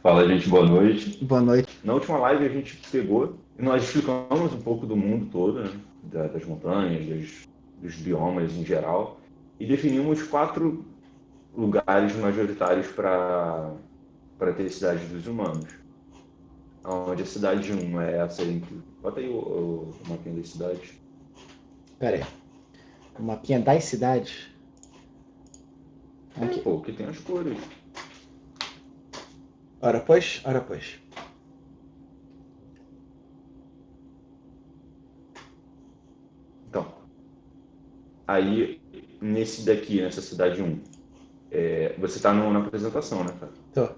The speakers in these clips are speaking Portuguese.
Fala, gente, boa noite. Boa noite. Na última live a gente pegou e nós explicamos um pouco do mundo todo, né? Das montanhas, dos biomas em geral, e definimos 4 lugares majoritários para ter cidades dos humanos. Onde a cidade 1 é essa aí. Bota aí o mapinha das cidades. Pera aí. O mapinha das cidades. Aqui. Pô, que tem as cores. Ora pois, ora pois. Então, aí, nesse daqui, nessa cidade 1, você tá na apresentação, né, cara? Tô.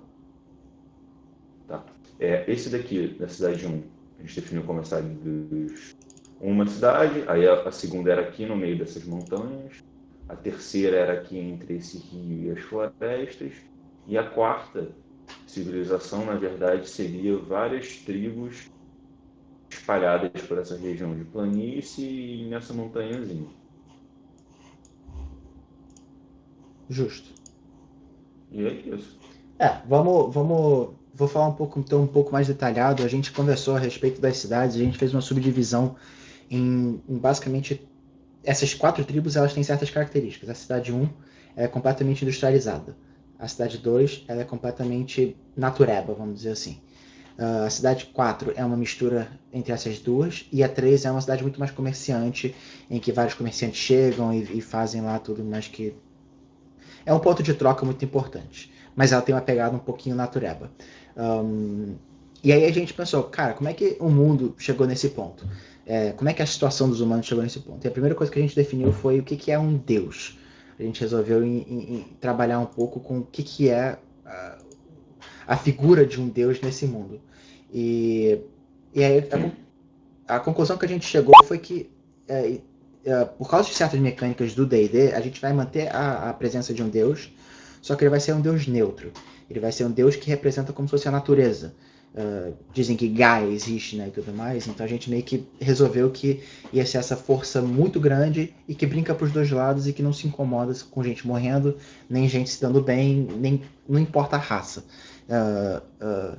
Tá. Esse daqui, da cidade 1, a gente definiu como a cidade dos uma cidade, aí a segunda era aqui no meio dessas montanhas, a terceira era aqui entre esse rio e as florestas, e a quarta civilização, na verdade, seria várias tribos espalhadas por essa região de planície e nessa montanhazinha. Justo. E é isso. Vou falar um pouco mais detalhado. A gente conversou a respeito das cidades, a gente fez uma subdivisão em basicamente essas 4 tribos, elas têm certas características. A cidade 1 é completamente industrializada. A cidade 2 ela é completamente natureba, vamos dizer assim. A cidade 4 é uma mistura entre essas duas, e a 3 é uma cidade muito mais comerciante, em que vários comerciantes chegam e fazem lá tudo mais que... É um ponto de troca muito importante, mas ela tem uma pegada um pouquinho natureba. E aí a gente pensou, cara, como é que o mundo chegou nesse ponto? Como é que a situação dos humanos chegou nesse ponto? E a primeira coisa que a gente definiu foi o que é um deus. A gente resolveu em trabalhar um pouco com o que é a figura de um deus nesse mundo. E, e aí a conclusão que a gente chegou foi que, por causa de certas mecânicas do D&D, a gente vai manter a presença de um deus, só que ele vai ser um deus neutro. Ele vai ser um deus que representa como se fosse a natureza. Dizem que Gaia existe, né, e tudo mais, então a gente meio que resolveu que ia ser essa força muito grande e que brinca para os dois lados e que não se incomoda com gente morrendo, nem gente se dando bem, nem não importa a raça. Uh, uh,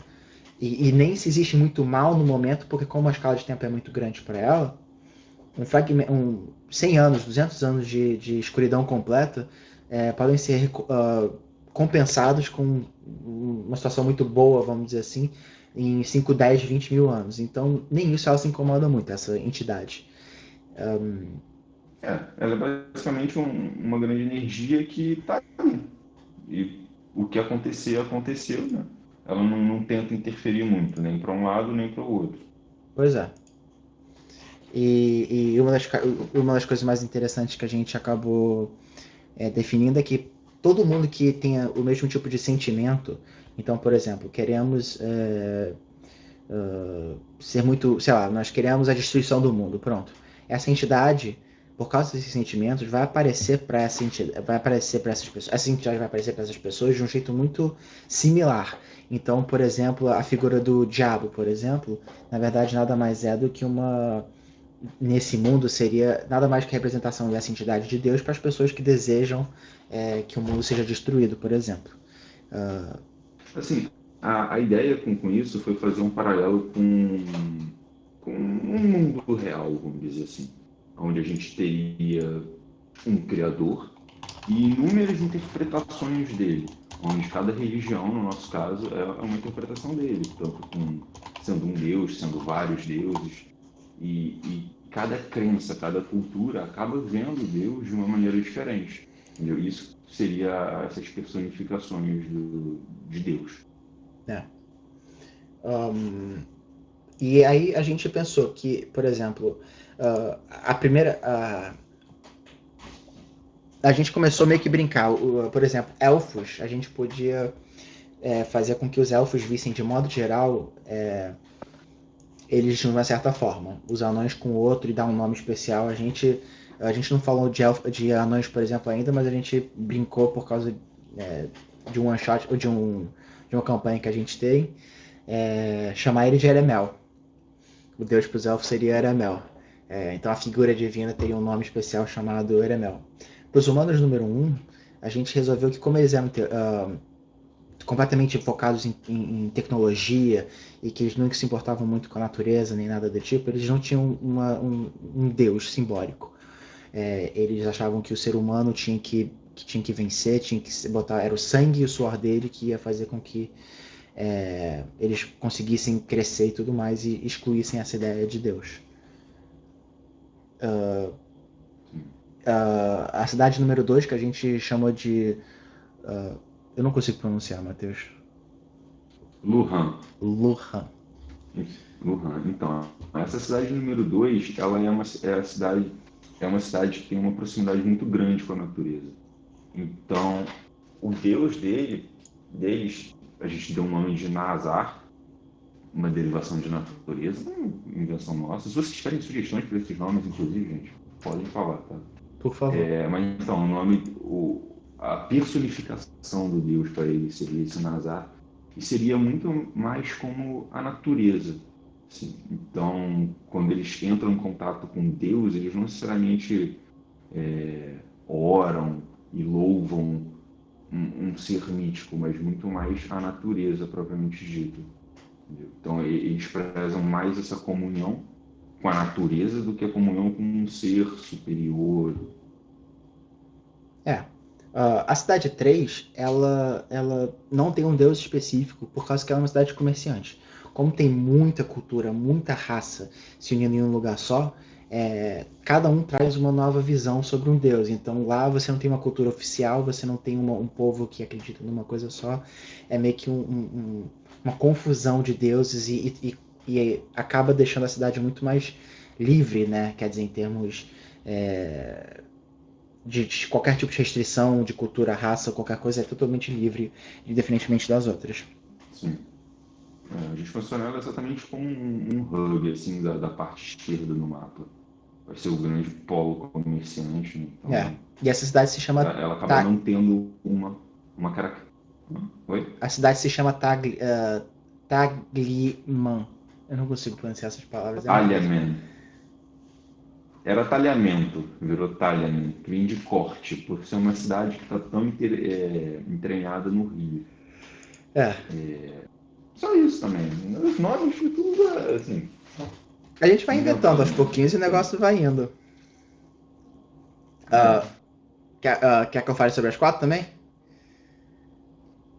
e nem se existe muito mal no momento, porque como a escala de tempo é muito grande para ela, 100 anos, 200 anos de escuridão completa podem ser compensados com uma situação muito boa, vamos dizer assim, em 5, 10, 20 mil anos. Então, nem isso ela se incomoda muito, essa entidade. Ela é basicamente uma grande energia que está ali. E o que acontecer, aconteceu, né? Ela não tenta interferir muito, nem para um lado, nem para o outro. Pois é. E uma das coisas mais interessantes que a gente acabou definindo é que todo mundo que tenha o mesmo tipo de sentimento, então, por exemplo, queremos ser muito, sei lá, nós queremos a destruição do mundo, pronto. Essa entidade, por causa desses sentimentos, vai aparecer para essa entidade, vai aparecer para essas pessoas. Essa entidade vai aparecer para essas pessoas de um jeito muito similar. Então, por exemplo, a figura do diabo, por exemplo, na verdade nada mais é do que uma nesse mundo seria nada mais que a representação dessa entidade de Deus para as pessoas que desejam que o mundo seja destruído, por exemplo. Assim, a ideia com isso foi fazer um paralelo com um mundo real, vamos dizer assim, onde a gente teria um criador e inúmeras interpretações dele, onde cada religião, no nosso caso, é uma interpretação dele, tanto sendo um deus, sendo vários deuses, e cada crença, cada cultura acaba vendo Deus de uma maneira diferente. Entendeu? Isso seria essas personificações de Deus. Né? E aí a gente pensou que, por exemplo, a primeira. A gente começou meio que brincar. Por exemplo, elfos, a gente podia fazer com que os elfos vissem de modo geral eles de uma certa forma. Os anões com o outro e dar um nome especial. A gente não falou de anões, por exemplo, ainda, mas a gente brincou por causa de um one shot ou de uma campanha que a gente tem. Chamar ele de Eremel. O deus para os elfos seria Eremel. Então a figura divina teria um nome especial chamado Eremel. Para os humanos número 1, a gente resolveu que como completamente focados em tecnologia e que eles nunca se importavam muito com a natureza nem nada do tipo, eles não tinham um deus simbólico. Eles achavam que o ser humano tinha que vencer, tinha que se botar, era o sangue e o suor dele que ia fazer com que eles conseguissem crescer e tudo mais e excluíssem essa ideia de Deus. A cidade número 2 que a gente chamou de... eu não consigo pronunciar, Matheus. Luhan. Luhan. Luhan. Então, essa cidade número 2, ela é uma cidade que tem uma proximidade muito grande com a natureza. Então, o deus deles, a gente deu o nome de Nazar, uma derivação de natureza, uma invenção nossa. Se vocês tiverem sugestões para esses nomes, inclusive, gente, podem falar, tá? Por favor. Mas então, o nome, a personificação do deus para ele seria esse Nazar, e seria muito mais como a natureza. Assim. Então, quando eles entram em contato com Deus, eles não necessariamente oram e louvam um ser mítico, mas muito mais a natureza propriamente dita. Então, eles prezam mais essa comunhão com a natureza do que a comunhão com um ser superior. A cidade 3, ela não tem um deus específico por causa que ela é uma cidade de comerciantes. Como tem muita cultura, muita raça se unindo em um lugar só, cada um traz uma nova visão sobre um deus. Então lá você não tem uma cultura oficial, você não tem um povo que acredita numa coisa só. É meio que uma confusão de deuses e acaba deixando a cidade muito mais livre, né? Quer dizer, em termos de qualquer tipo de restrição de cultura, raça, qualquer coisa, é totalmente livre, independentemente das outras. Sim. A gente funciona ela exatamente como um hub assim, da parte esquerda do mapa. Vai ser o grande polo comerciante. Né? Então, E essa cidade se chama... ela acaba não tendo uma característica. Oi? A cidade se chama Tagliman. Eu não consigo pronunciar essas palavras. Talhamen. Era talhamento, virou talhamento, que vem de corte, por ser uma cidade que está tão entranhada no Rio. Só isso também. Os nomes, tudo assim. A gente vai inventando aos pouquinhos e o negócio vai indo. Quer que eu fale sobre as 4 também?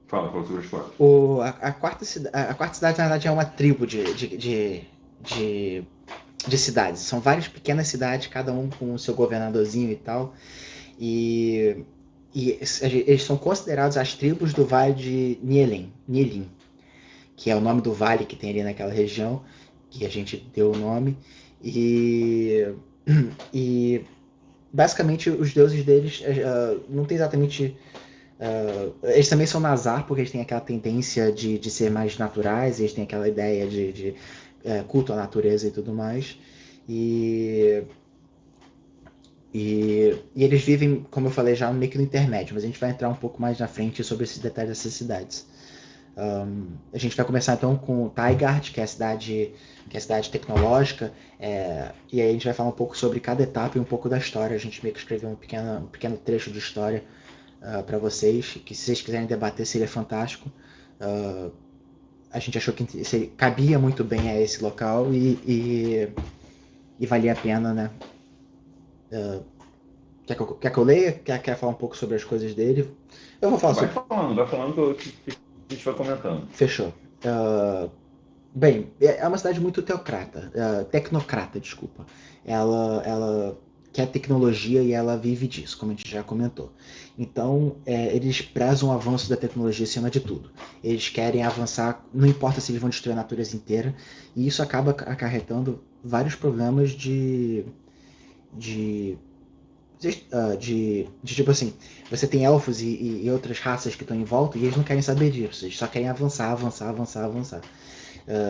Fala sobre as 4. A quarta cidade, na verdade, é uma tribo de cidades. São várias pequenas cidades, cada um com o seu governadorzinho e tal. E eles são considerados as tribos do Vale de Nielim, que é o nome do vale que tem ali naquela região, que a gente deu o nome. E basicamente os deuses deles não tem exatamente... eles também são Nazar, porque eles têm aquela tendência de ser mais naturais, eles têm aquela ideia de culto à natureza e tudo mais. E eles vivem, como eu falei, já meio que no intermédio, mas a gente vai entrar um pouco mais na frente sobre esses detalhes dessas cidades. A gente vai começar então com Tigard, que é a cidade tecnológica, e aí a gente vai falar um pouco sobre cada etapa e um pouco da história. A gente meio que escreveu um pequeno trecho de história para vocês, que se vocês quiserem debater seria fantástico. A gente achou que cabia muito bem a esse local e valia a pena, né? Quer que eu leia? Quer falar um pouco sobre as coisas dele? Eu vou falar Vai falando que a gente vai comentando. Fechou. Bem, é uma cidade muito tecnocrata, desculpa. Ela quer tecnologia e ela vive disso, como a gente já comentou. Então, eles prezam o avanço da tecnologia acima de tudo. Eles querem avançar, não importa se eles vão destruir a natureza inteira, e isso acaba acarretando vários problemas de tipo assim, você tem elfos e outras raças que estão em volta e eles não querem saber disso, eles só querem avançar.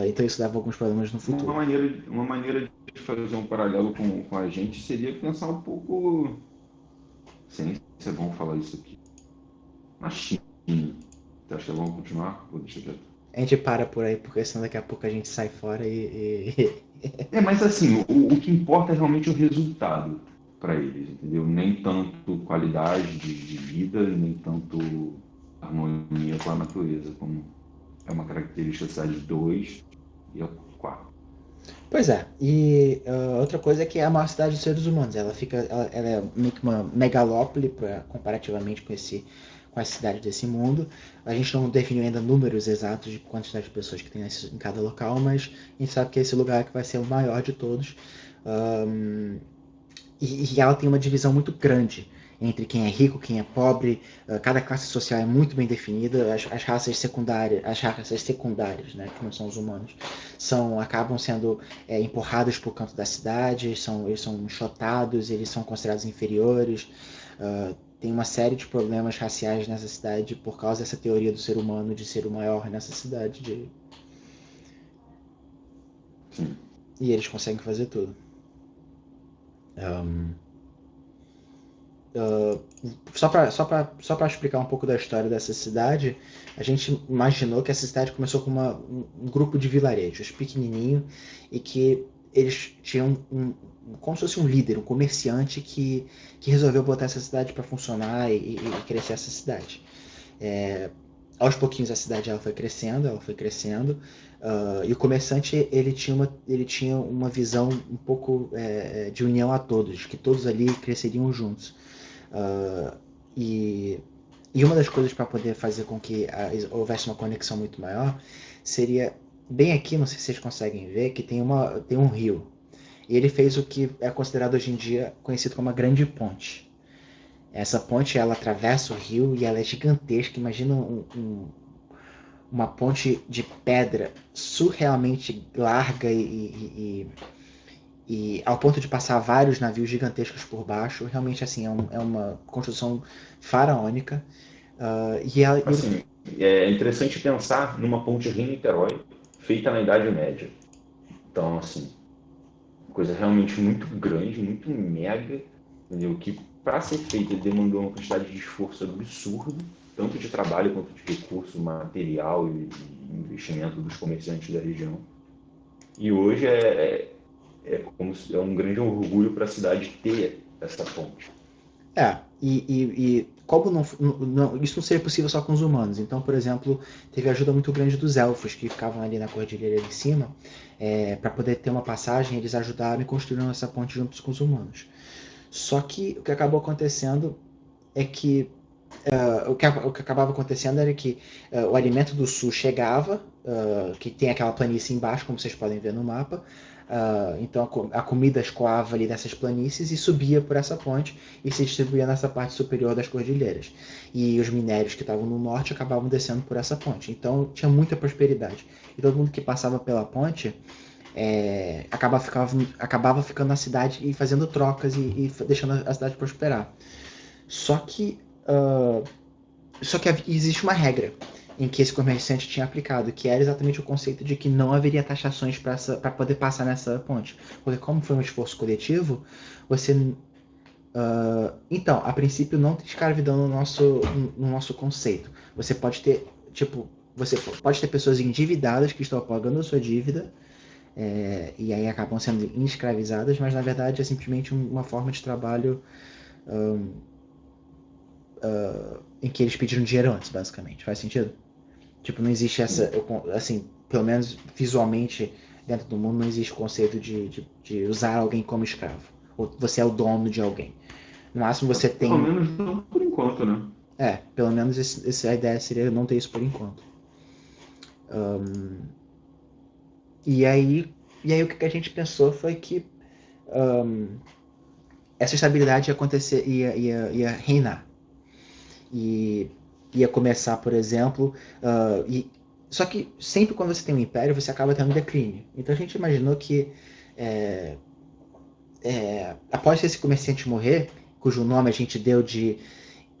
Então isso leva a alguns problemas no futuro. Uma maneira de fazer um paralelo com a gente seria pensar um pouco, sei se é bom falar isso aqui, na China. Você acha que é bom continuar? Ou deixa quieto? A gente para por aí, porque senão daqui a pouco a gente sai fora mas assim, o que importa é realmente o resultado para eles, entendeu? Nem tanto qualidade de vida, nem tanto harmonia com a natureza, como é uma característica da cidade 2 e a 4. Pois é, e outra coisa é que é a maior cidade dos seres humanos. Ela é meio que uma megalópole comparativamente com as cidades desse mundo. A gente não definiu ainda números exatos de quantidade de pessoas que tem em cada local, mas a gente sabe que esse lugar é que vai ser o maior de todos. Um, e ela tem uma divisão muito grande entre quem é rico, quem é pobre. Cada classe social é muito bem definida. As raças secundárias, né, que não são os humanos, acabam sendo empurradas para o canto da cidade. Eles são enxotados, eles são considerados inferiores. Tem uma série de problemas raciais nessa cidade por causa dessa teoria do ser humano de ser o maior nessa cidade. Sim. E eles conseguem fazer tudo. Só para explicar um pouco da história dessa cidade, a gente imaginou que essa cidade começou com um grupo de vilarejos pequenininho e que eles tinham como se fosse um líder, um comerciante que resolveu botar essa cidade para funcionar e crescer essa cidade. Aos pouquinhos a cidade ela foi crescendo, e o comerciante ele tinha uma visão um pouco de união a todos, que todos ali cresceriam juntos. E uma das coisas para poder fazer com que houvesse uma conexão muito maior seria bem aqui, não sei se vocês conseguem ver, que tem um rio. E ele fez o que é considerado hoje em dia conhecido como a Grande Ponte. Essa ponte ela atravessa o rio e ela é gigantesca. Imagina uma ponte de pedra surrealmente larga e ao ponto de passar vários navios gigantescos por baixo. Realmente assim é uma construção faraônica. Assim, é interessante pensar numa ponte Rio-Niterói feita na Idade Média. Então, assim, coisa realmente muito grande, muito mega, entendeu? Que para ser feita demandou uma quantidade de esforço absurdo, tanto de trabalho quanto de recurso, material e investimento dos comerciantes da região. E hoje como é um grande orgulho para a cidade ter essa ponte. E como isso não seria possível só com os humanos. Então, por exemplo, teve ajuda muito grande dos elfos que ficavam ali na cordilheira ali em cima. Para poder ter uma passagem, eles ajudaram e construíram essa ponte juntos com os humanos. Só que o que acabou acontecendo é que o que acabava acontecendo era que o alimento do sul chegava, que tem aquela planície embaixo, como vocês podem ver no mapa. Então a comida escoava ali nessas planícies e subia por essa ponte e se distribuía nessa parte superior das cordilheiras. E os minérios que estavam no norte acabavam descendo por essa ponte. Então tinha muita prosperidade. E todo mundo que passava pela ponte acabava ficando na cidade e fazendo trocas e deixando a cidade prosperar. Só que existe uma regra em que esse comerciante tinha aplicado, que era exatamente o conceito de que não haveria taxações para poder passar nessa ponte. Porque como foi um esforço coletivo, você... então, a princípio não tem escravidão no nosso conceito. Você pode ter, pessoas endividadas que estão pagando a sua dívida, e aí acabam sendo escravizadas, mas na verdade é simplesmente uma forma de trabalho em que eles pediram dinheiro antes, basicamente. Faz sentido? Tipo, não existe assim, pelo menos visualmente, dentro do mundo, não existe o conceito de usar alguém como escravo. Ou você é o dono de alguém. No máximo você tem... Pelo menos não por enquanto, né? Pelo menos a ideia seria não ter isso por enquanto. E aí o que a gente pensou foi que essa estabilidade ia acontecer, ia reinar. E ia começar, por exemplo, só que sempre quando você tem um império, você acaba tendo um declínio. Então a gente imaginou que após esse comerciante morrer, cujo nome a gente deu de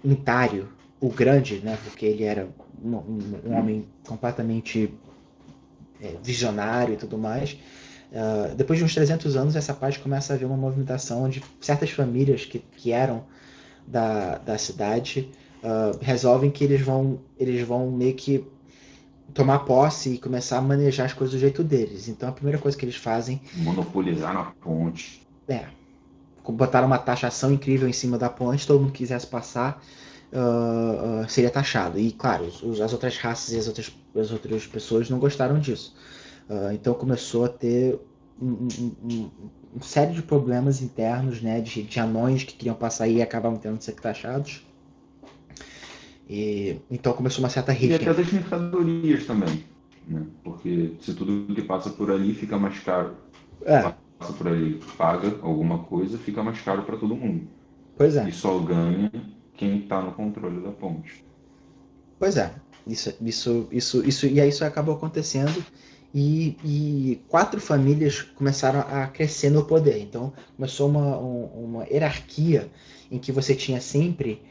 Intário, o Grande, né, porque ele era um homem completamente visionário e tudo mais, depois de uns 300 anos, essa parte começa a haver uma movimentação onde certas famílias que eram da cidade resolvem que eles vão meio que tomar posse e começar a manejar as coisas do jeito deles. Então a primeira coisa que eles fazem monopolizar na ponte. botaram uma taxação incrível em cima da ponte, todo mundo quisesse passar. seria taxado. E, claro, as outras raças e as outras pessoas não gostaram disso. Então começou a ter uma série de problemas internos, né, de anões que queriam passar aí e acabavam tendo que ser taxados. E, então começou uma certa E rixa. até das mercadorias também, né? Porque se tudo que passa por ali fica mais caro, É, passa por ali, paga alguma coisa, fica mais caro para todo mundo. pois é. E só ganha quem está no controle da ponte. Pois é. E aí isso acabou acontecendo e 4 famílias começaram a crescer no poder. Então começou uma hierarquia em que você tinha sempre,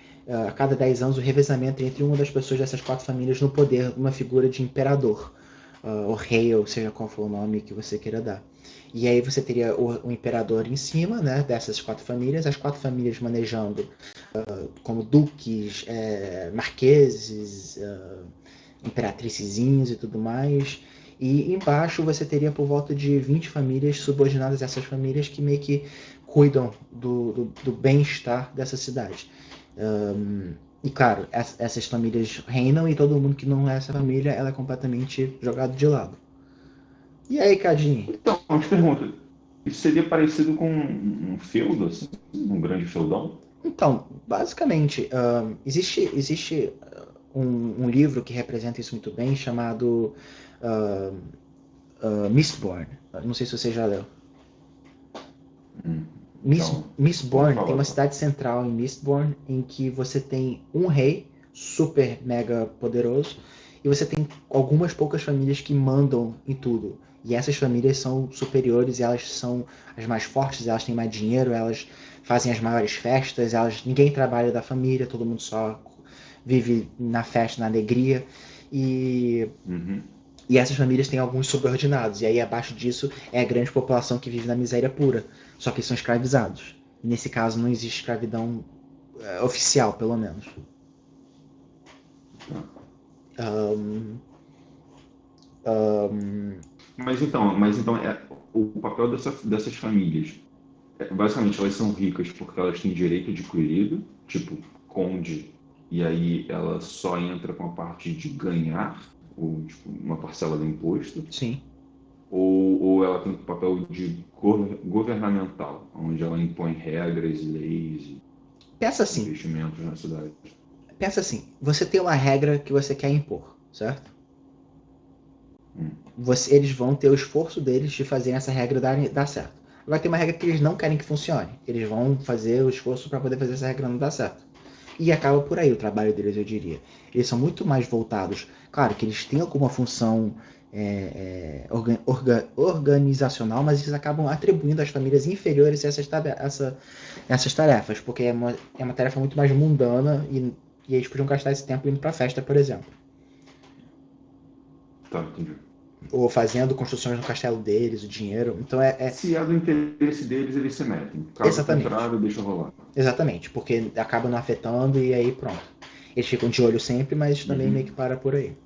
a cada 10 anos, o revezamento entre uma das pessoas dessas 4 famílias no poder, uma figura de imperador, o rei, ou seja qual for o nome que você queira dar. E aí você teria o imperador em cima, né, dessas 4 famílias, as 4 famílias manejando como duques, marqueses, imperatricezinhos e tudo mais. E embaixo você teria por volta de 20 famílias subordinadas a essas famílias que meio que cuidam do bem-estar dessa cidade. E claro, essas famílias reinam e todo mundo que não é essa família ela é completamente jogado de lado. E aí, Cadinho? Então, eu te pergunto, isso seria parecido com um feudo, assim, um grande feudão? Então, basicamente, existe um livro que representa isso muito bem, chamado uh, Mistborn. Não sei se você já leu. Então, vamos Mistborn tem falar. uma cidade central em Mistborn em que você tem um rei super mega poderoso e você tem algumas poucas famílias que mandam em tudo. E essas famílias são superiores, elas são as mais fortes, elas têm mais dinheiro, elas fazem as maiores festas, ninguém trabalha da família, todo mundo só vive na festa, na alegria. E Uhum. e essas famílias têm alguns subordinados, e aí abaixo disso é a grande população que vive na miséria pura, só que são escravizados. Nesse caso não existe escravidão oficial, pelo menos. Tá. Um, um, Mas então o papel dessas famílias, basicamente elas são ricas porque elas têm direito adquirido, tipo conde, e aí ela só entra com a parte de ganhar, ou tipo, uma parcela do imposto, sim. ou ela tem um papel de governamental, onde ela impõe regras, leis e Pensa assim, investimentos na cidade. pensa assim, você tem uma regra que você quer impor, certo? Hum. Eles vão ter o esforço deles de fazer essa regra dar certo. Vai ter uma regra que eles não querem que funcione. Eles vão fazer o esforço para poder fazer essa regra não dar certo. E acaba por aí o trabalho deles, eu diria. Eles são muito mais voltados. Claro que eles têm alguma função organizacional, mas eles acabam atribuindo às famílias inferiores essas tarefas, porque é uma tarefa muito mais mundana e eles podiam gastar esse tempo indo para festa, por exemplo. Tá, entendi. Ou fazendo construções no castelo deles, o dinheiro. Então Se é do interesse deles, eles se metem. Caso exatamente. contrário, deixa rolar. Exatamente, porque acaba não afetando e aí pronto. Eles ficam de olho sempre, mas também meio que Uhum. para por aí.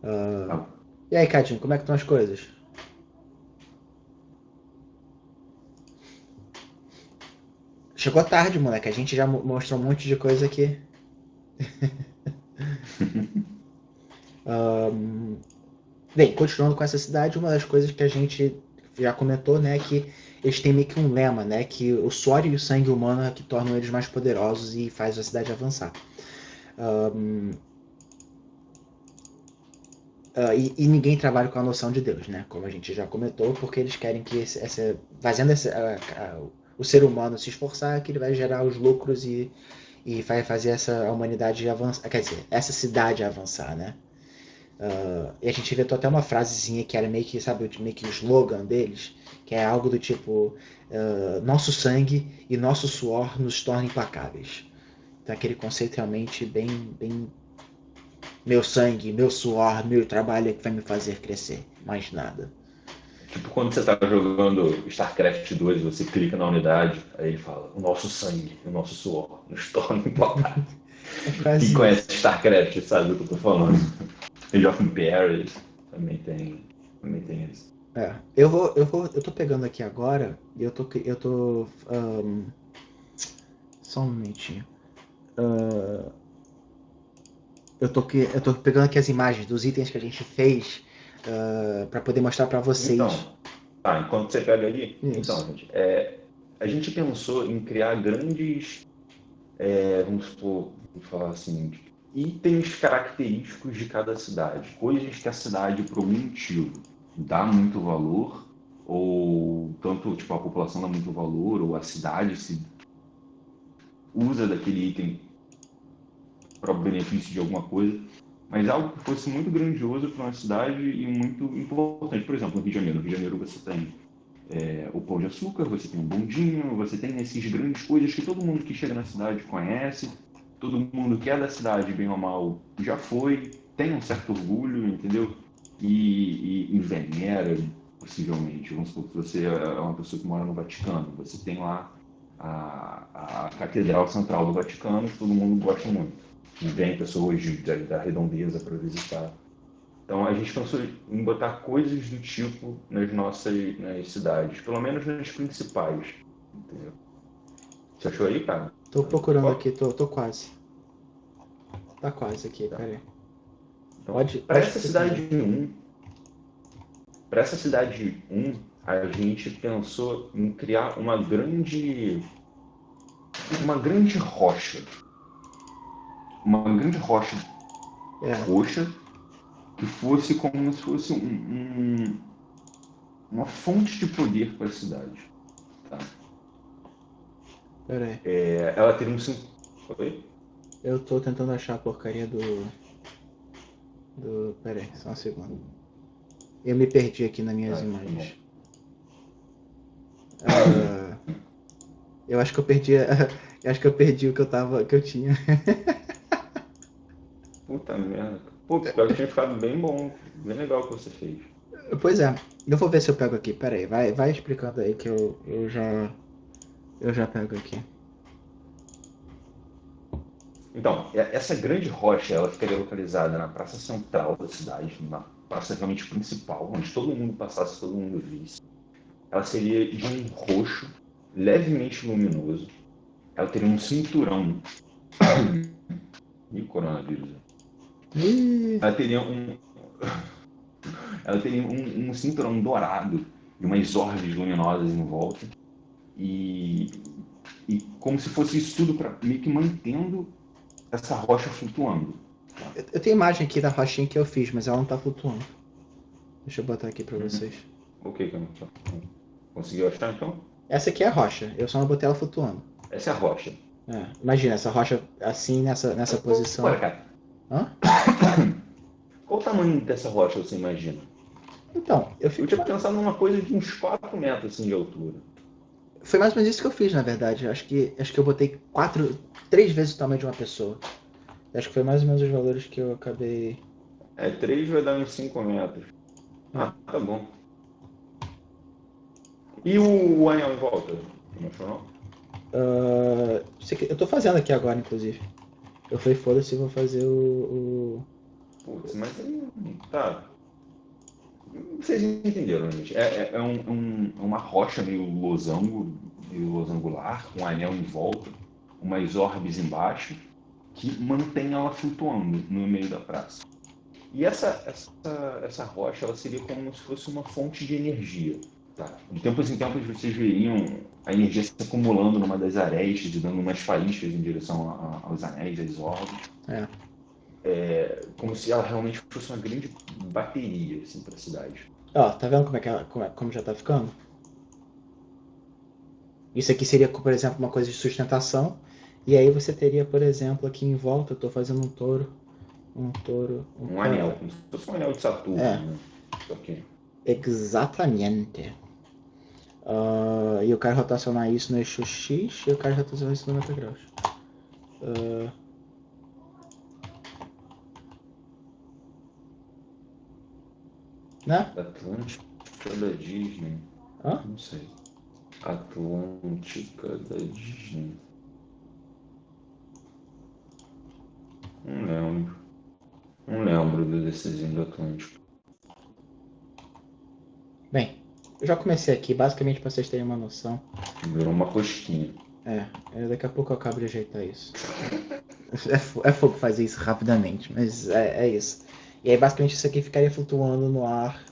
Tá. E aí, Cadinho, como é que estão as coisas? Chegou tarde, moleque. A gente já mostrou um monte de coisa aqui. Bem, continuando com essa cidade, uma das coisas que a gente já comentou, né, é que eles têm meio que um lema, né, que o suor e o sangue humano é que tornam eles mais poderosos e faz a cidade avançar. E ninguém trabalha com a noção de Deus, né? Como a gente já comentou, porque eles querem que fazendo o ser humano se esforçar, que ele vai gerar os lucros e vai fazer essa humanidade avançar, quer dizer, essa cidade avançar, né? E a gente inventou até uma frasezinha que era meio que, sabe, meio que o slogan deles, que é algo do tipo: nosso sangue e nosso suor nos torna implacáveis. Então, aquele conceito realmente bem meu sangue, meu suor, meu trabalho é que vai me fazer crescer. Mais nada. Tipo quando você tá jogando StarCraft 2, você clica na unidade, aí ele fala, o nosso sangue, o nosso suor nos torna implacáveis. É Quem quase conhece isso. StarCraft sabe do que eu tô falando. Age of Empires também tem isso. Eu tô pegando aqui agora e eu tô, só um momentinho. Eu tô pegando aqui as imagens dos itens que a gente fez para poder mostrar para vocês. Então, enquanto você pega ali, Isso. então, gente, a gente pensou em criar grandes, vamos falar assim, itens característicos de cada cidade, coisas que a cidade, por algum motivo, dá muito valor, ou tanto tipo, a população dá muito valor, ou a cidade se usa daquele item para o benefício de alguma coisa, mas algo que fosse muito grandioso para uma cidade e muito importante. Por exemplo, no Rio de Janeiro. No Rio de Janeiro você tem o Pão de Açúcar, você tem o bondinho, você tem essas grandes coisas que todo mundo que chega na cidade conhece, todo mundo que é da cidade, bem ou mal, já foi, tem um certo orgulho, entendeu? E venera, possivelmente. Vamos supor que você é uma pessoa que mora no Vaticano, você tem lá a Catedral Central do Vaticano, que todo mundo gosta muito. E vem pessoas da redondeza para visitar. Então a gente pensou em botar coisas do tipo nas cidades, pelo menos nas principais. Entendeu? Você achou aí, cara? Tô procurando aqui, tô quase. Tá quase aqui, Tá. peraí. Então, Pode para essa prosseguir. cidade 1, a gente pensou em criar uma grande rocha. Uma grande rocha roxa que fosse como se fosse uma fonte de poder para a cidade. Tá? Peraí. Ela teria um... Oi? Eu tô tentando achar a porcaria do... Peraí, só um segundo. Eu me perdi aqui nas minhas imagens. Eu acho que eu perdi... Eu acho que eu perdi o que eu tinha. Puta merda. Pô, pior que tinha ficado bem bom. Bem legal o que você fez. Pois é. Eu vou ver se eu pego aqui. Peraí, vai explicando aí que eu já pego aqui. Então, essa grande rocha, ela ficaria localizada na praça central da cidade, na praça realmente principal, onde todo mundo passasse, todo mundo visse. Ela seria de um roxo levemente luminoso. Ela teria um cinturão. E coronavírus. Ela teria um cinturão dourado e umas orbes luminosas em volta. E como se fosse isso tudo para meio que mantendo essa rocha flutuando. Eu tenho imagem aqui da rochinha que eu fiz, mas ela não tá flutuando. Deixa eu botar aqui pra vocês. Ok, conseguiu achar então? Essa aqui é a rocha, eu só não botei ela flutuando. Essa é a rocha. Imagina, essa rocha assim, nessa posição. Olha, cara. Hã? Qual o tamanho dessa rocha você imagina? Então, eu tinha pensado numa coisa de uns 4 metros assim, de altura. Foi mais ou menos isso que eu fiz, na verdade. Acho que eu botei 3 vezes o tamanho de uma pessoa. Acho que foi mais ou menos os valores que eu acabei... 3 vai dar uns 5 metros. Tá bom. E o anel em volta? Não achou não? Eu tô fazendo aqui agora, inclusive. Eu falei, foda-se, vou fazer o... Putz, mas tá. Vocês entenderam, gente. É uma rocha meio losangular, com um anel em volta, umas orbes embaixo, que mantém ela flutuando no meio da praça. E essa rocha, ela seria como se fosse uma fonte de energia. Tá? De tempos em tempos vocês veriam a energia se acumulando numa das arestas e dando umas faíscas em direção aos anéis, às orbes. Como se ela realmente fosse uma grande bateria assim, para a cidade. Ó, tá vendo como já tá ficando? Isso aqui seria, por exemplo, uma coisa de sustentação. E aí você teria, por exemplo, aqui em volta, eu tô fazendo um touro. Um anel, como se fosse um anel de Saturno. Né? Okay. Exatamente. E eu quero rotacionar isso no eixo X e eu quero rotacionar isso no 90 graus. Né? Atlântica da Disney. Hã? Não sei. Atlântica da Disney. Não lembro do desenho do Atlântico. Bem, eu já comecei aqui, basicamente para vocês terem uma noção. Virou uma cosquinha. Daqui a pouco eu acabo de ajeitar isso. É fogo fazer isso rapidamente, mas é isso. E aí, basicamente, isso aqui ficaria flutuando no ar.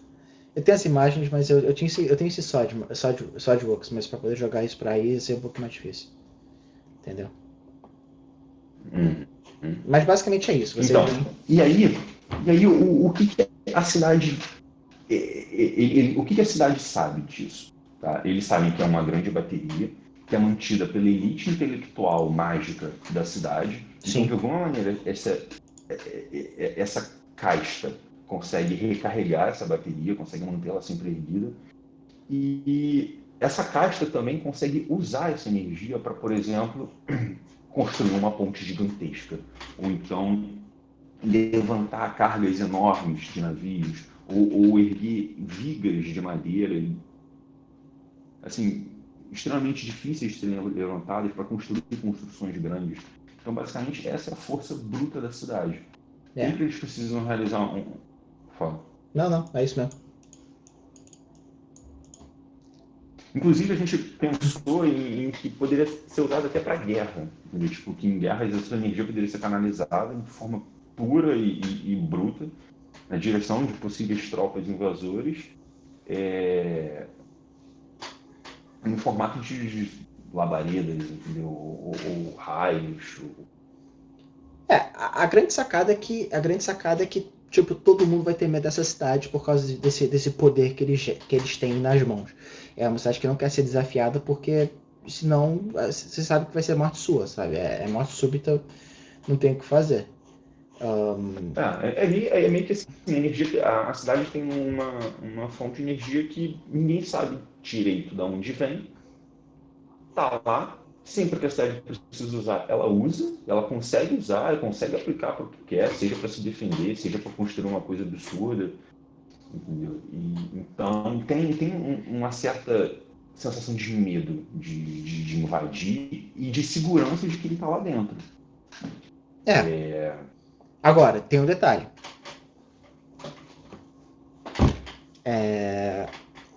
Eu tenho as imagens, mas eu tenho esse SolidWorks, mas para poder jogar isso para aí ia ser um pouco mais difícil. Entendeu? Uhum. Mas basicamente é isso. Você Então, vem. e aí o que a cidade. O que a cidade sabe disso? Tá? Eles sabem que é uma grande bateria, que é mantida pela elite intelectual mágica da cidade. Então, de Sim. alguma maneira, essa casta consegue recarregar essa bateria, consegue mantê-la sempre erguida. E essa casta também consegue usar essa energia para, por exemplo, construir uma ponte gigantesca. Ou então levantar cargas enormes de navios, ou erguer vigas de madeira, assim, extremamente difíceis de serem levantadas para construir construções grandes. Então, basicamente, essa é a força bruta da cidade. É. Sempre eles precisam realizar um. Fala. Não, é isso mesmo. Inclusive, a gente pensou em que poderia ser usado até para guerra. Entendeu? Tipo, que em guerras essa energia poderia ser canalizada de forma pura e bruta na direção de possíveis tropas invasores, em formato de labaredas, entendeu? Ou raios. A grande sacada é que tipo todo mundo vai ter medo dessa cidade por causa desse poder que eles têm nas mãos. É uma cidade que não quer ser desafiada porque senão você sabe que vai ser morte sua, sabe? É morte súbita, não tem o que fazer. É meio que assim, a cidade tem uma fonte de energia que ninguém sabe direito de onde vem, tá lá, sempre que a cidade precisa usar, ela usa, ela consegue usar, ela consegue aplicar para o que quer, seja para se defender, seja para construir uma coisa absurda, entendeu? Então tem uma certa sensação de medo de invadir e de segurança de quem está lá dentro. É. Agora, tem um detalhe.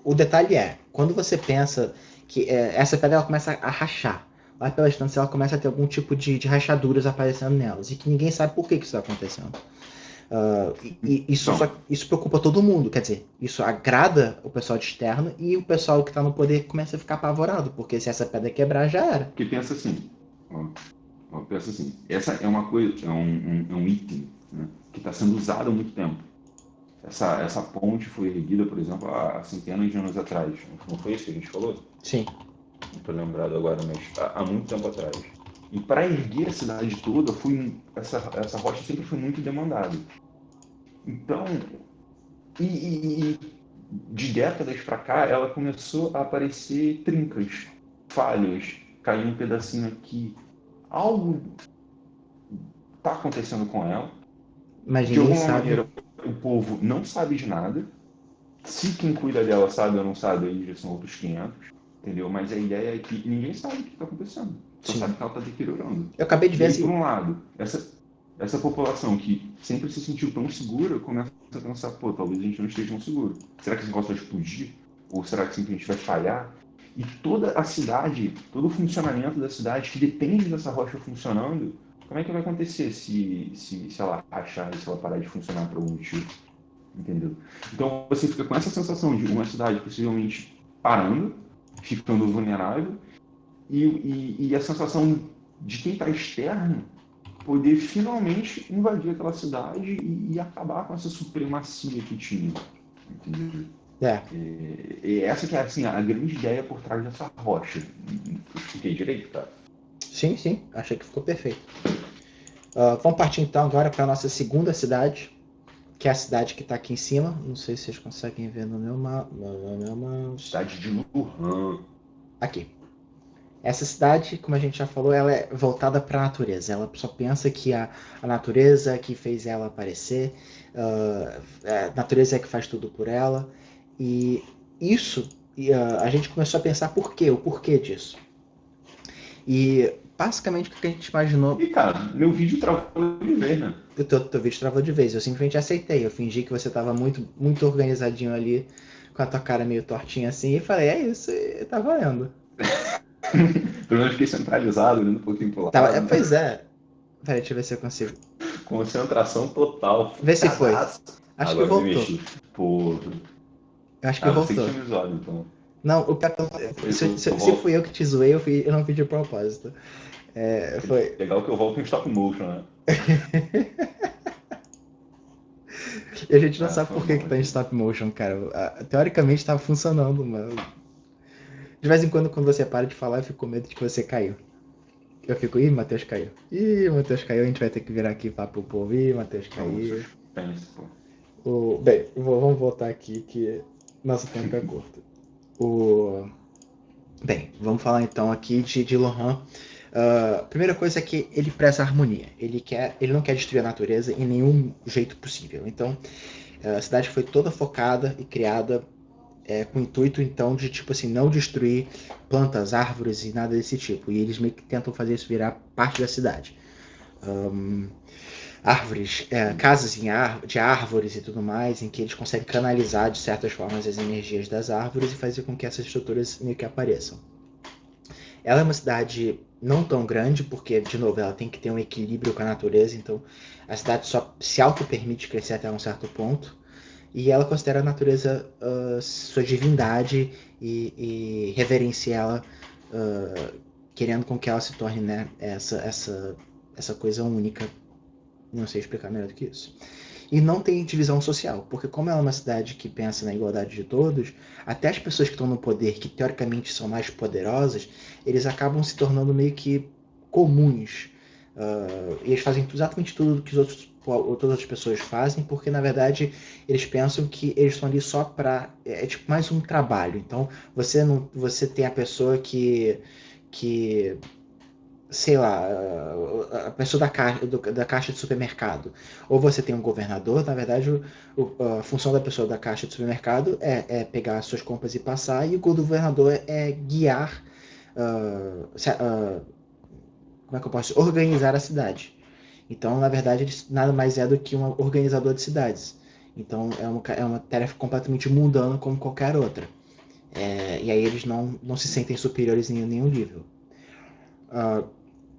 O detalhe é, quando você pensa que essa pedra ela começa a rachar, lá pela distância ela começa a ter algum tipo de rachaduras aparecendo nelas, e que ninguém sabe por que isso está acontecendo. Então, Isso preocupa todo mundo, quer dizer, isso agrada o pessoal de externo e o pessoal que está no poder começa a ficar apavorado, porque se essa pedra quebrar, já era. porque pensa assim, pensa assim, essa é uma coisa, é um item, né, que está sendo usado há muito tempo. Essa ponte foi erguida, por exemplo, há centenas de anos atrás. Não foi isso que a gente falou? Sim. Não estou lembrado agora, mas há muito tempo atrás. E para erguer a cidade toda, essa rocha sempre foi muito demandada. Então, e de décadas para cá, ela começou a aparecer trincas, falhas, caiu um pedacinho aqui. Algo está acontecendo com ela. Mas De ninguém alguma sabe. maneira, o povo não sabe de nada. Se quem cuida dela sabe ou não sabe, aí já são outros 500, entendeu? Mas a ideia é que ninguém sabe o que está acontecendo. Só Sim. sabe que ela está deteriorando. Eu acabei de E ver aí, por assim. um lado, essa população que sempre se sentiu tão segura começa a pensar, pô, talvez a gente não esteja tão seguro. Será que esse negócio vai explodir? Ou será que simplesmente vai falhar? E toda a cidade, todo o funcionamento da cidade que depende dessa rocha funcionando, como é que vai acontecer se ela rachar e se ela parar de funcionar por algum motivo? Entendeu? Então você fica com essa sensação de uma cidade possivelmente parando, ficando vulnerável, e a sensação de quem está externo poder finalmente invadir aquela cidade e acabar com essa supremacia que tinha. Entendeu? É. E essa que é assim, a grande ideia por trás dessa rocha. Eu expliquei direito, cara? Sim, achei que ficou perfeito. Vamos partir então agora para a nossa segunda cidade, que é a cidade que está aqui em cima. Não sei se vocês conseguem ver no meu mouse. Cidade de Luhan. Aqui. Essa cidade, como a gente já falou, ela é voltada para a natureza. Ela só pensa que a natureza que fez ela aparecer, a natureza é que faz tudo por ela. E isso, a gente começou a pensar o porquê disso. E basicamente o que a gente imaginou. E, cara, meu vídeo travou de vez, né? O teu vídeo travou de vez. Eu simplesmente aceitei. Eu fingi que você estava muito organizadinho ali, com a tua cara meio tortinha assim, e falei, é isso, e tá valendo. Pelo menos fiquei centralizado, olhando um pouquinho pro Tava, lado. pois é. Peraí, deixa eu ver se eu consigo. Concentração total. Vê se foi. Focadaço. Acho que Agora eu me voltou. mexi. Porra. Eu acho que Ah, você que voltou. tinha me zoado, então. Não, o pior Eu, se fui eu que te zoei, eu não fiz de propósito. Foi. legal que eu volto em stop motion, né? E a gente não Ah, sabe foi por que mal que tá em aqui. stop motion, cara. Teoricamente tava funcionando, mas. De vez em quando você para de falar, eu fico com medo de que você caiu. Eu fico, ih, Matheus caiu. Ih, Matheus caiu, a gente vai ter que virar aqui para pro povo. Ih, Matheus Não, caiu. suspense, pô. Bem, vamos voltar aqui que nosso tempo é curto. Bem, vamos falar então aqui de Lohan. Primeira coisa é que ele preza a harmonia. Ele não quer destruir a natureza em nenhum jeito possível. Então, a cidade foi toda focada e criada com o intuito então de tipo assim não destruir plantas, árvores e nada desse tipo. E eles meio que tentam fazer isso virar parte da cidade. Árvores, casas de árvores e tudo mais, em que eles conseguem canalizar de certas formas as energias das árvores e fazer com que essas estruturas meio que apareçam. Ela é uma cidade não tão grande, porque, de novo, ela tem que ter um equilíbrio com a natureza, então a cidade só se auto-permite crescer até um certo ponto, e ela considera a natureza sua divindade e reverencia ela, querendo com que ela se torne, né, essa coisa única. Não sei explicar melhor do que isso. E não tem divisão social, porque como ela é uma cidade que pensa na igualdade de todos, até as pessoas que estão no poder, que teoricamente são mais poderosas, eles acabam se tornando meio que comuns. E eles fazem exatamente tudo que todas as pessoas fazem, porque na verdade eles pensam que eles estão ali só para tipo mais um trabalho. Então você tem a pessoa que sei lá, a pessoa da caixa de supermercado. Ou você tem um governador, na verdade, a função da pessoa da caixa de supermercado é pegar as suas compras e passar, e o governador é guiar, como é que eu posso organizar a cidade. Então, na verdade, ele nada mais é do que um organizador de cidades. Então, é uma tarefa completamente mundana como qualquer outra. E aí eles não se sentem superiores em nenhum nível.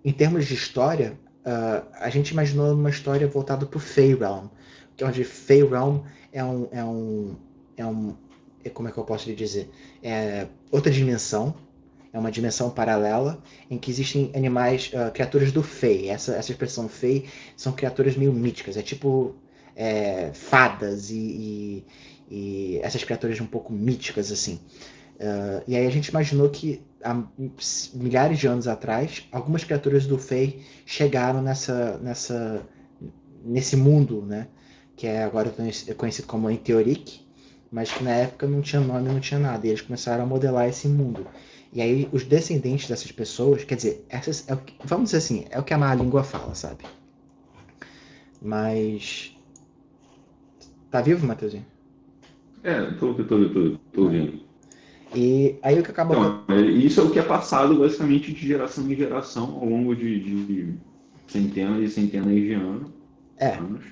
Em termos de história, a gente imaginou uma história voltada para o Fey Realm, que é onde Fey Realm como é que eu posso lhe dizer? É outra dimensão, é uma dimensão paralela em que existem animais, criaturas do Fey. Essa expressão Fey são criaturas meio míticas, é tipo fadas e essas criaturas um pouco míticas assim. E aí a gente imaginou que há milhares de anos atrás, algumas criaturas do Fey chegaram nesse mundo, né? Que agora é conhecido como Enteoric, mas que na época não tinha nome, não tinha nada. E eles começaram a modelar esse mundo. E aí os descendentes dessas pessoas, quer dizer, vamos dizer assim, é o que a má língua fala, sabe? Mas. Tá vivo, Matheusinho? Tô ouvindo. E aí o que acaba. Então, isso é o que é passado basicamente de geração em geração ao longo de centenas e centenas de É. anos.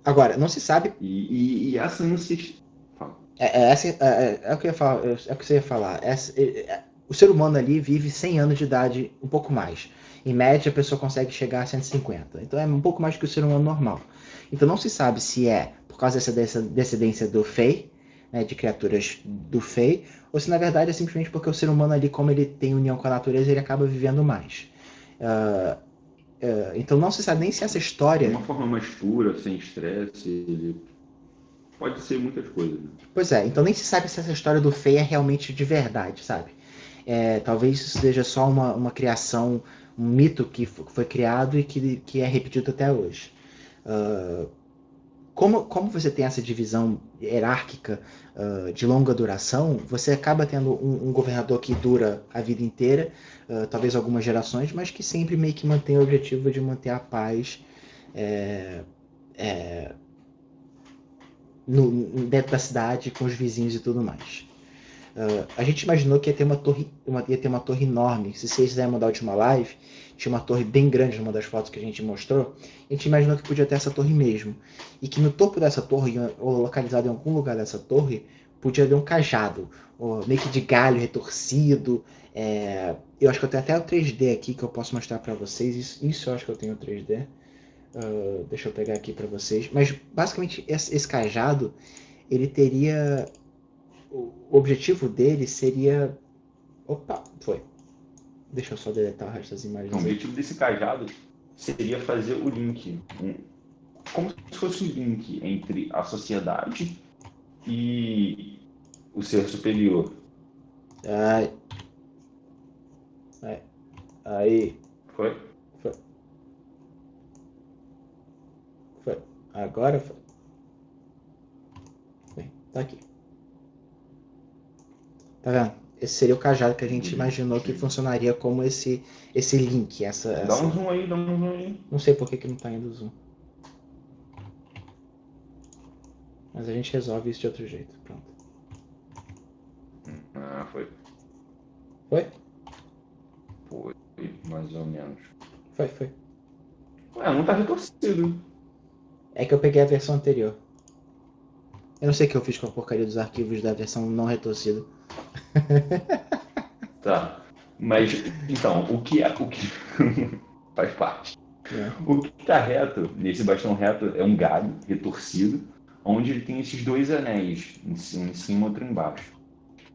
Agora, não se sabe. E essa ancestral. É o que eu ia falar, é o que você ia falar. O ser humano ali vive 100 anos de idade, um pouco mais. Em média, a pessoa consegue chegar a 150. Então é um pouco mais que o ser humano normal. Então não se sabe se é por causa dessa descendência do Fey, né, de criaturas do Fey, ou se na verdade é simplesmente porque o ser humano ali, como ele tem união com a natureza, ele acaba vivendo mais. Uh, então não se sabe nem se essa De história. uma forma mais pura, sem estresse, pode ser muitas coisas. Né? Pois é, então nem se sabe se essa história do Fey é realmente de verdade, sabe? Talvez isso seja só uma criação, um mito que foi criado e que é repetido até hoje. Como você tem essa divisão hierárquica de longa duração, você acaba tendo um governador que dura a vida inteira, talvez algumas gerações, mas que sempre meio que mantém o objetivo de manter a paz é, dentro da cidade, com os vizinhos e tudo mais. A gente imaginou que ia ter uma torre enorme. Se vocês lembram da última live, tinha uma torre bem grande numa das fotos que a gente mostrou. A gente imaginou que podia ter essa torre mesmo. E que no topo dessa torre, ou localizado em algum lugar dessa torre, podia haver um cajado, ou meio que de galho retorcido. Eu acho que eu tenho até o 3D aqui que eu posso mostrar para vocês. Isso eu acho que eu tenho o 3D. Deixa eu pegar aqui para vocês. Mas basicamente esse cajado, ele teria. O objetivo dele seria. Opa, foi. Deixa eu só deletar o resto das imagens. Então, o objetivo desse cajado seria fazer o link, como se fosse um link entre a sociedade e o ser superior. Ai. Aí. Foi? Foi. Agora foi. Bem, tá aqui. Tá vendo? Esse seria o cajado que a gente imaginou que funcionaria como esse link. Dá um zoom aí, dá um zoom aí. Não sei por que não tá indo zoom. Mas a gente resolve isso de outro jeito. Pronto. Foi. Foi? Foi, mais ou menos. Foi. Ué, não tá retorcido. É que eu peguei a versão anterior. Eu não sei o que eu fiz com a porcaria dos arquivos da versão não retorcida. Tá. Mas, então, o que faz parte. O que está reto, nesse bastão reto, é um galho retorcido, onde ele tem esses dois anéis, um em cima e outro embaixo.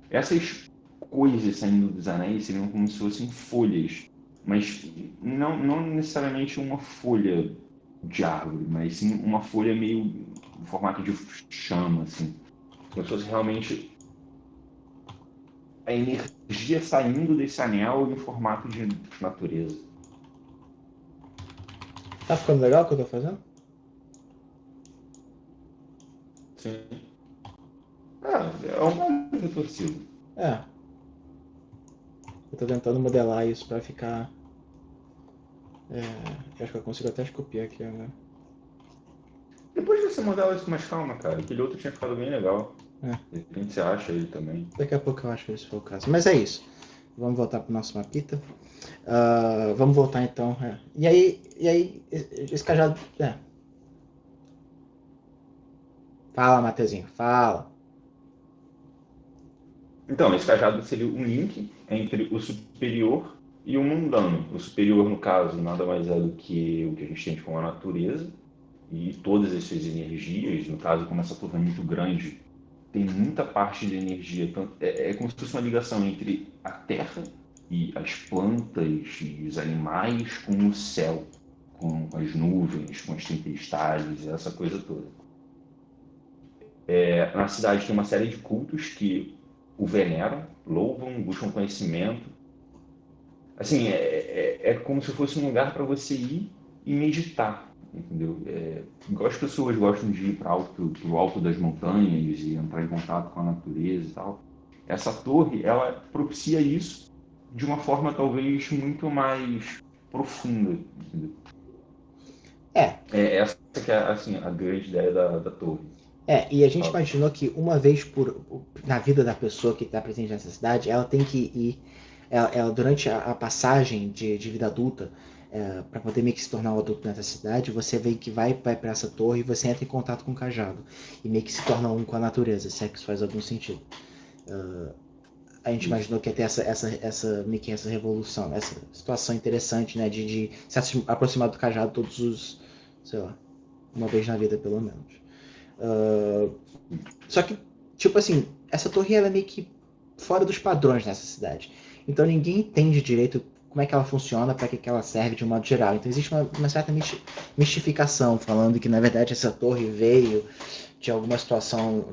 Essas coisas saindo dos anéis seriam como se fossem folhas, mas não necessariamente uma folha de árvore, mas sim uma folha meio em formato de chama, assim. Como se fosse realmente a energia saindo desse anel em formato de natureza. Tá ficando legal o que eu tô fazendo? Sim. É um galho retorcido. Eu tô tentando modelar isso pra ficar... eu acho que eu consigo até copiar aqui agora. Depois você modela isso com mais calma, cara. Aquele outro tinha ficado bem legal. É. De repente você acha ele também. Daqui a pouco eu acho que esse foi o caso. Mas é isso. Vamos voltar pro nosso mapita. Vamos voltar então. E aí, esse cajado... Fala, Mateuzinho, fala. Então, esse cajado seria um link entre o superior e o mundano. O superior, no caso, nada mais é do que o que a gente tem com a natureza e todas essas energias. No caso, como essa torre é muito grande, tem muita parte de energia. Então, é como se fosse uma ligação entre a terra e as plantas e os animais com o céu, com as nuvens, com as tempestades, essa coisa toda. Na cidade tem uma série de cultos que o veneram, louvam, buscam conhecimento. Assim, é como se fosse um lugar para você ir e meditar, entendeu? Igual as pessoas gostam de ir para o alto das montanhas e entrar em contato com a natureza e tal. Essa torre, ela propicia isso de uma forma talvez muito mais profunda, entendeu? Essa que é assim, a grande ideia da torre. E a gente imaginou que uma vez na vida da pessoa que está presente nessa cidade, ela tem que ir, ela durante a passagem de vida adulta, para poder meio que se tornar um adulto nessa cidade, você vê que vai para essa torre e você entra em contato com o cajado e meio que se torna um com a natureza, se é que isso faz algum sentido. A gente imaginou que ia ter meio que essa revolução, essa situação interessante, né, de se aproximar do cajado todos os, sei lá, uma vez na vida pelo menos. Só que, tipo assim, essa torre ela é meio que fora dos padrões nessa cidade. Então ninguém entende direito como é que ela funciona, para que ela serve de um modo geral. Então existe uma certa mistificação, falando que na verdade essa torre veio de alguma situação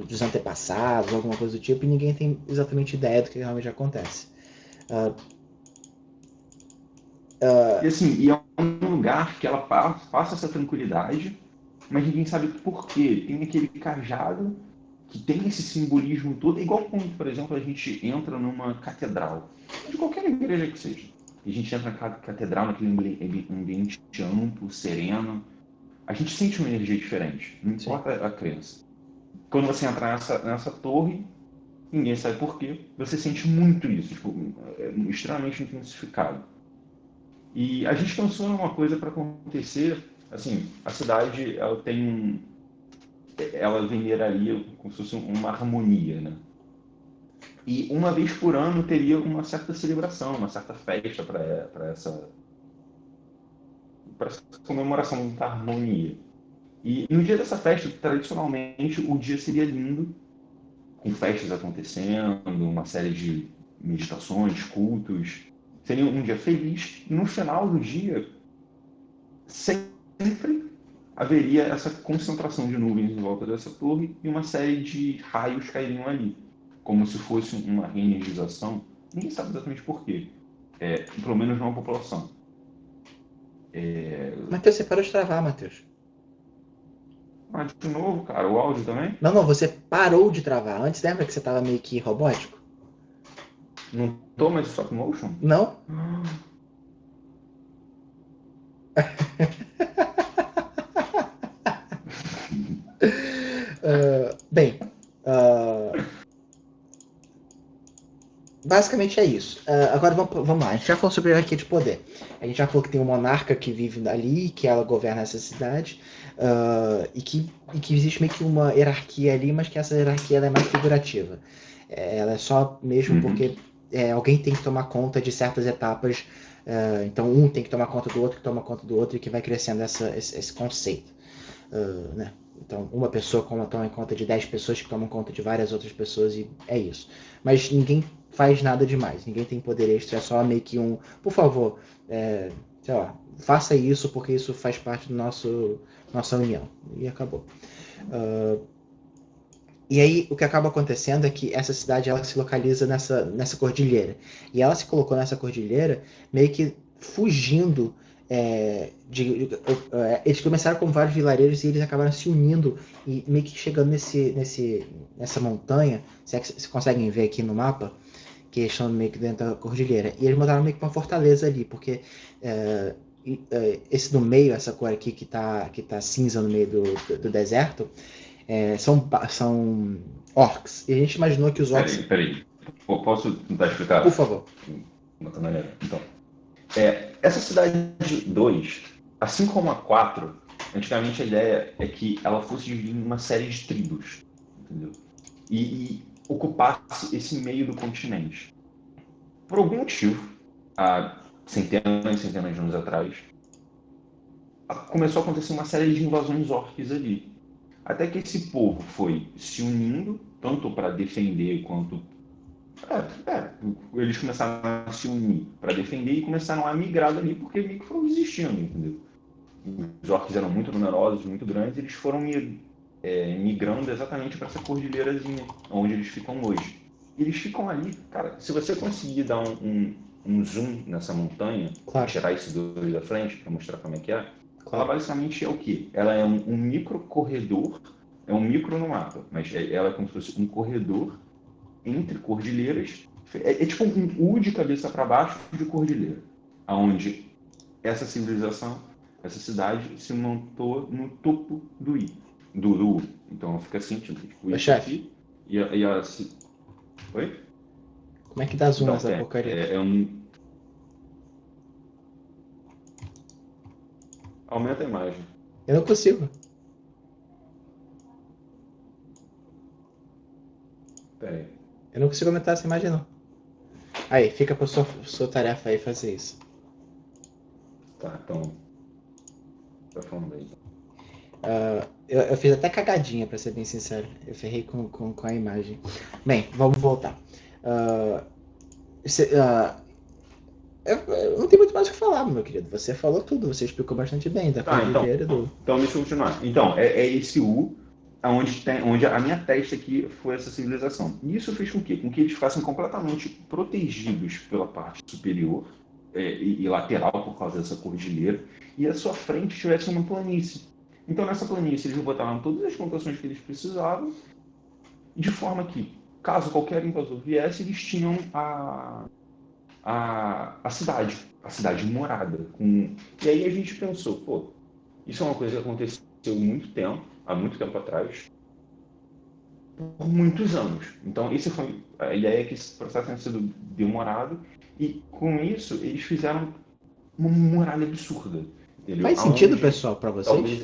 dos antepassados, alguma coisa do tipo, e ninguém tem exatamente ideia do que realmente acontece. E assim, é um lugar que ela passa essa tranquilidade, mas ninguém sabe por quê. Tem aquele cajado que tem esse simbolismo todo, igual quando, por exemplo, a gente entra numa catedral, de qualquer igreja que seja. E a gente entra na catedral, naquele ambiente amplo, sereno. A gente sente uma energia diferente, não importa a crença. Quando você entra nessa torre, ninguém sabe por quê. Você sente muito isso, tipo, é extremamente intensificado. E a gente pensou numa coisa para acontecer, assim, a cidade, ela veneraria como se fosse uma harmonia, né? E uma vez por ano teria uma certa celebração, uma certa festa para essa comemoração da harmonia. E no dia dessa festa, tradicionalmente, o dia seria lindo, com festas acontecendo, uma série de meditações, cultos. Seria um dia feliz. No final do dia, sempre haveria essa concentração de nuvens em volta dessa torre e uma série de raios cairiam ali, como se fosse uma reenergização. Ninguém sabe exatamente por quê, pelo menos não a população. Matheus, você parou de travar, Matheus. Mas, de novo, cara, o áudio também? Não, não, você parou de travar. Antes, lembra que você estava meio que robótico? Não tô mais stop motion? Não? Bem, basicamente é isso. Agora vamos lá. A gente já falou sobre a hierarquia de poder. A gente já falou que tem um monarca que vive ali, que ela governa essa cidade, e que existe meio que uma hierarquia ali, mas que essa hierarquia ela é mais figurativa. Ela é só mesmo porque alguém tem que tomar conta de certas etapas. Então um tem que tomar conta do outro, que toma conta do outro, e que vai crescendo esse conceito. Né? Então, uma pessoa toma conta de 10 pessoas que tomam conta de várias outras pessoas, e é isso. Mas ninguém faz nada demais, ninguém tem poder extra, é só meio que por favor, sei lá, faça isso porque isso faz parte do nossa união. E acabou. E aí, o que acaba acontecendo é que essa cidade ela se localiza nessa cordilheira. E ela se colocou nessa cordilheira meio que fugindo. Eles começaram como vários vilarejos e eles acabaram se unindo e meio que chegando nessa montanha. Se é que vocês conseguem ver aqui no mapa, que eles estão meio que dentro da cordilheira. E eles montaram meio que uma fortaleza ali, porque esse do meio, essa cor aqui que tá cinza no meio do deserto, são orcs. E a gente imaginou que os orcs... Peraí. Posso tentar explicar? Por favor. Então, essa cidade 2, assim como a 4, antigamente a ideia é que ela fosse dividida em uma série de tribos, entendeu? E ocupasse esse meio do continente. Por algum motivo, há centenas e centenas de anos atrás, começou a acontecer uma série de invasões orcs ali. Até que esse povo foi se unindo, tanto para defender quanto... eles começaram a se unir para defender e começaram a migrar dali porque meio que foram desistindo, entendeu? Os orcs eram muito numerosos, muito grandes, e eles foram migrando exatamente para essa cordilheirazinha, onde eles ficam hoje. E eles ficam ali, cara, se você conseguir dar um zoom nessa montanha, Claro. tirar esse dois da frente para mostrar como é que é, Claro. ela basicamente é o quê? Ela é um micro corredor, é um micro no mapa, mas ela é como se fosse um corredor entre cordilheiras, é tipo um U de cabeça para baixo de cordilheira, aonde essa civilização, essa cidade se montou no topo do U. Então fica assim, tipo isso aqui, e a... Oi? Como é que dá zoom nessa porcaria? Aumenta a imagem. Eu não consigo. Peraí. Eu não consigo aumentar essa imagem, não. Aí, fica pra sua tarefa aí fazer isso. Tá, então... Tá falando aí. Eu fiz até cagadinha, pra ser bem sincero. Eu ferrei com a imagem. Bem, vamos voltar. Eu não tenho muito mais o que falar, meu querido. Você falou tudo, você explicou bastante bem da cordilheira do... Então, deixa eu continuar. Então, é esse U onde a minha testa aqui foi essa civilização. E isso fez com que eles ficassem completamente protegidos pela parte superior e lateral por causa dessa cordilheira, e à sua frente tivesse uma planície. Então, nessa planície, eles botaram todas as plantações que eles precisavam, de forma que, caso qualquer invasor viesse, eles tinham a cidade morada. E aí a gente pensou, isso é uma coisa que aconteceu há muito tempo atrás. por muitos anos. Então, isso foi a ideia, é que esse processo tenha sido demorado, e com isso eles fizeram uma muralha absurda, entendeu? Faz sentido, Aonde pessoal, pra vocês? talvez.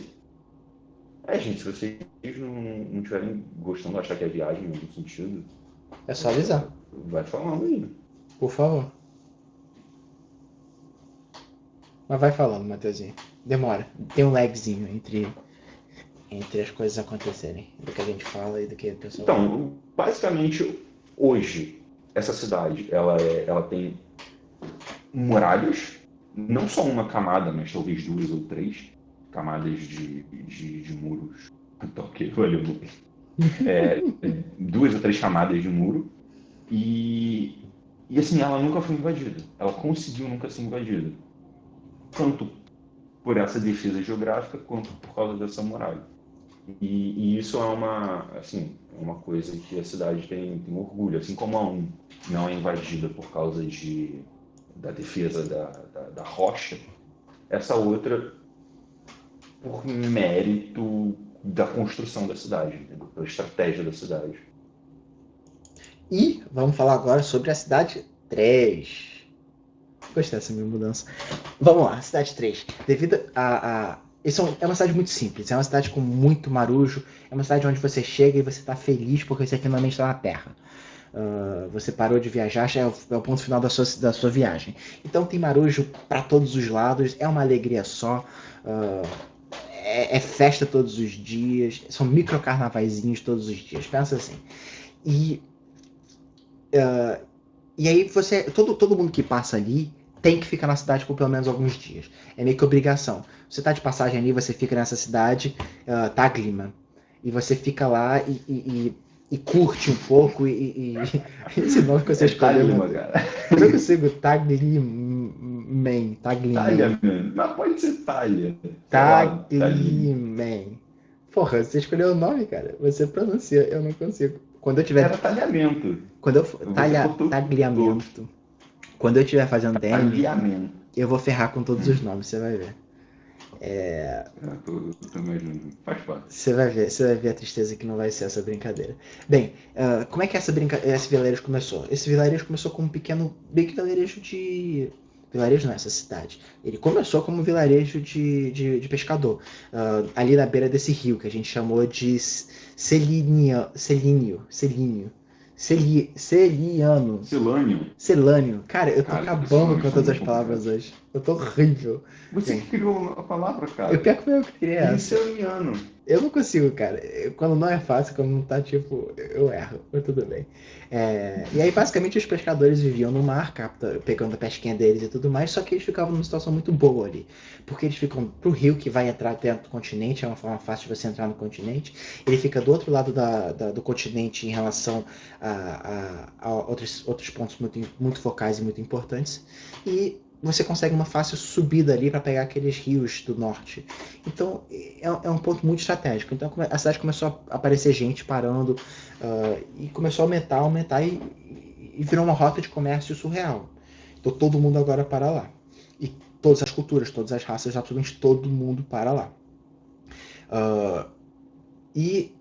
É, gente, se vocês não estiverem gostando, achar que é viagem em algum sentido, É só avisar, vai falando aí. por favor. Mas vai falando, Matheusinho. Demora. Tem um lagzinho entre as coisas acontecerem. Do que a gente fala e do que o pessoal fala. Então, basicamente, hoje, essa cidade, ela tem muralhas, não só uma camada, mas talvez duas ou três camadas de muros. Então, ok, valeu. Duas ou três camadas de muro, e assim, ela nunca foi invadida. Ela conseguiu nunca ser invadida. Tanto por essa defesa geográfica, quanto por causa dessa muralha. E isso é uma coisa que a cidade tem orgulho, assim como a Um não é invadida por causa da defesa da rocha, essa outra por mérito da construção da cidade, entendeu? Pela estratégia da cidade. E vamos falar agora sobre a cidade 3. Gostei dessa minha mudança. Vamos lá, cidade 3. Devido a. Isso é uma cidade muito simples, é uma cidade com muito marujo, é uma cidade onde você chega e você está feliz porque você finalmente está na Terra. Você parou de viajar, já é o ponto final da sua viagem. Então tem marujo para todos os lados, é uma alegria só. É festa todos os dias, são micro carnavaizinhos todos os dias, pensa assim. E, e aí todo mundo que passa ali tem que ficar na cidade por pelo menos alguns dias. É meio que obrigação. Você tá de passagem ali, você fica nessa cidade, Taglima. E você fica lá e curte um pouco esse nome que você escolheu. Taglima, cara. Eu não consigo. Tagliman. Talha, mano. Mas pode ser talha. Sei lá, talhinha. Tagliman. Porra, você escolheu o nome, cara. Você pronuncia, eu não consigo. Quando eu tiver. Era talhamento. Você cortou Tagliamento. Quando eu estiver fazendo DM, talhamento. eu vou ferrar com todos os nomes, você vai ver. Tô imaginando. Faz parte. Você vai ver a tristeza que não vai ser essa brincadeira. Bem, como é que esse vilarejo começou? Esse vilarejo começou como um pequeno, bem que vilarejo de... Vilarejo não, essa cidade. Ele começou como um vilarejo de pescador. Ali na beira desse rio, que a gente chamou de Celínio. Celiano. Silânio. Celânio. Cara, eu tô Cara, esses acabando nomes com são todas as muito palavras complicados. hoje. Eu tô horrível. Você Bem, que criou a palavra, cara. eu pior que eu criei essa. Linceliano. Eu não consigo, cara. Quando não é fácil, quando não tá tipo, eu erro, mas tudo bem. E aí, basicamente, os pescadores viviam no mar, pegando a pesquinha deles e tudo mais, só que eles ficavam numa situação muito boa ali. Porque eles ficam pro rio que vai entrar dentro do continente, é uma forma fácil de você entrar no continente. Ele fica do outro lado do continente em relação a outros pontos muito focais e muito importantes. E você consegue uma fácil subida ali para pegar aqueles rios do norte. Então, é um ponto muito estratégico. Então, a cidade começou a aparecer gente parando e começou a aumentar e virou uma rota de comércio surreal. Então, todo mundo agora para lá. E todas as culturas, todas as raças, absolutamente todo mundo para lá. E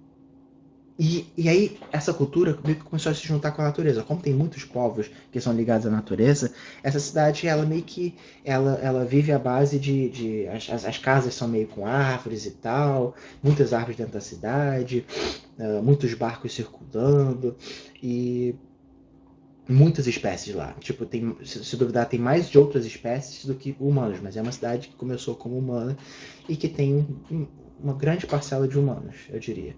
aí, essa cultura meio que começou a se juntar com a natureza. Como tem muitos povos que são ligados à natureza, essa cidade, ela meio que ela vive à base as casas são meio com árvores e tal, muitas árvores dentro da cidade, muitos barcos circulando e muitas espécies lá. Tipo, se duvidar, tem mais de outras espécies do que humanos, mas é uma cidade que começou como humana e que tem uma grande parcela de humanos, eu diria.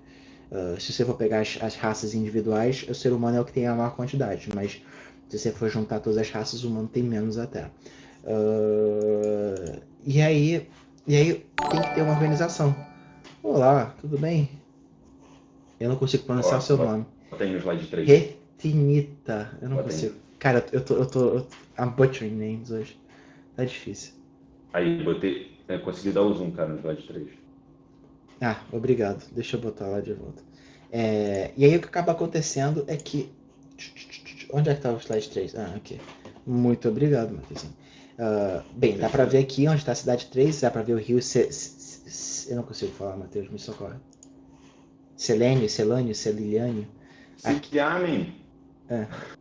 Se você for pegar as raças individuais, o ser humano é o que tem a maior quantidade, mas se você for juntar todas as raças, o humano tem menos até. E aí tem que ter uma organização. Olá, tudo bem? Eu não consigo pronunciar o seu nome. Botei no slide 3. Retinita. Eu não Botei. consigo. Cara, eu tô I'm butchering names hoje. Tá difícil. Aí, consegui dar o zoom, cara, no slide 3. Ah, obrigado. Deixa eu botar lá de volta. E aí o que acaba acontecendo é que... Onde é que tá o slide 3? Ah, aqui. Muito obrigado, Matheusinho. Bem, dá pra ver aqui onde tá a cidade 3, dá pra ver o rio... Eu não consigo falar, Matheus, me socorre. Selênio, Celânio, Celiliânio. Siliane.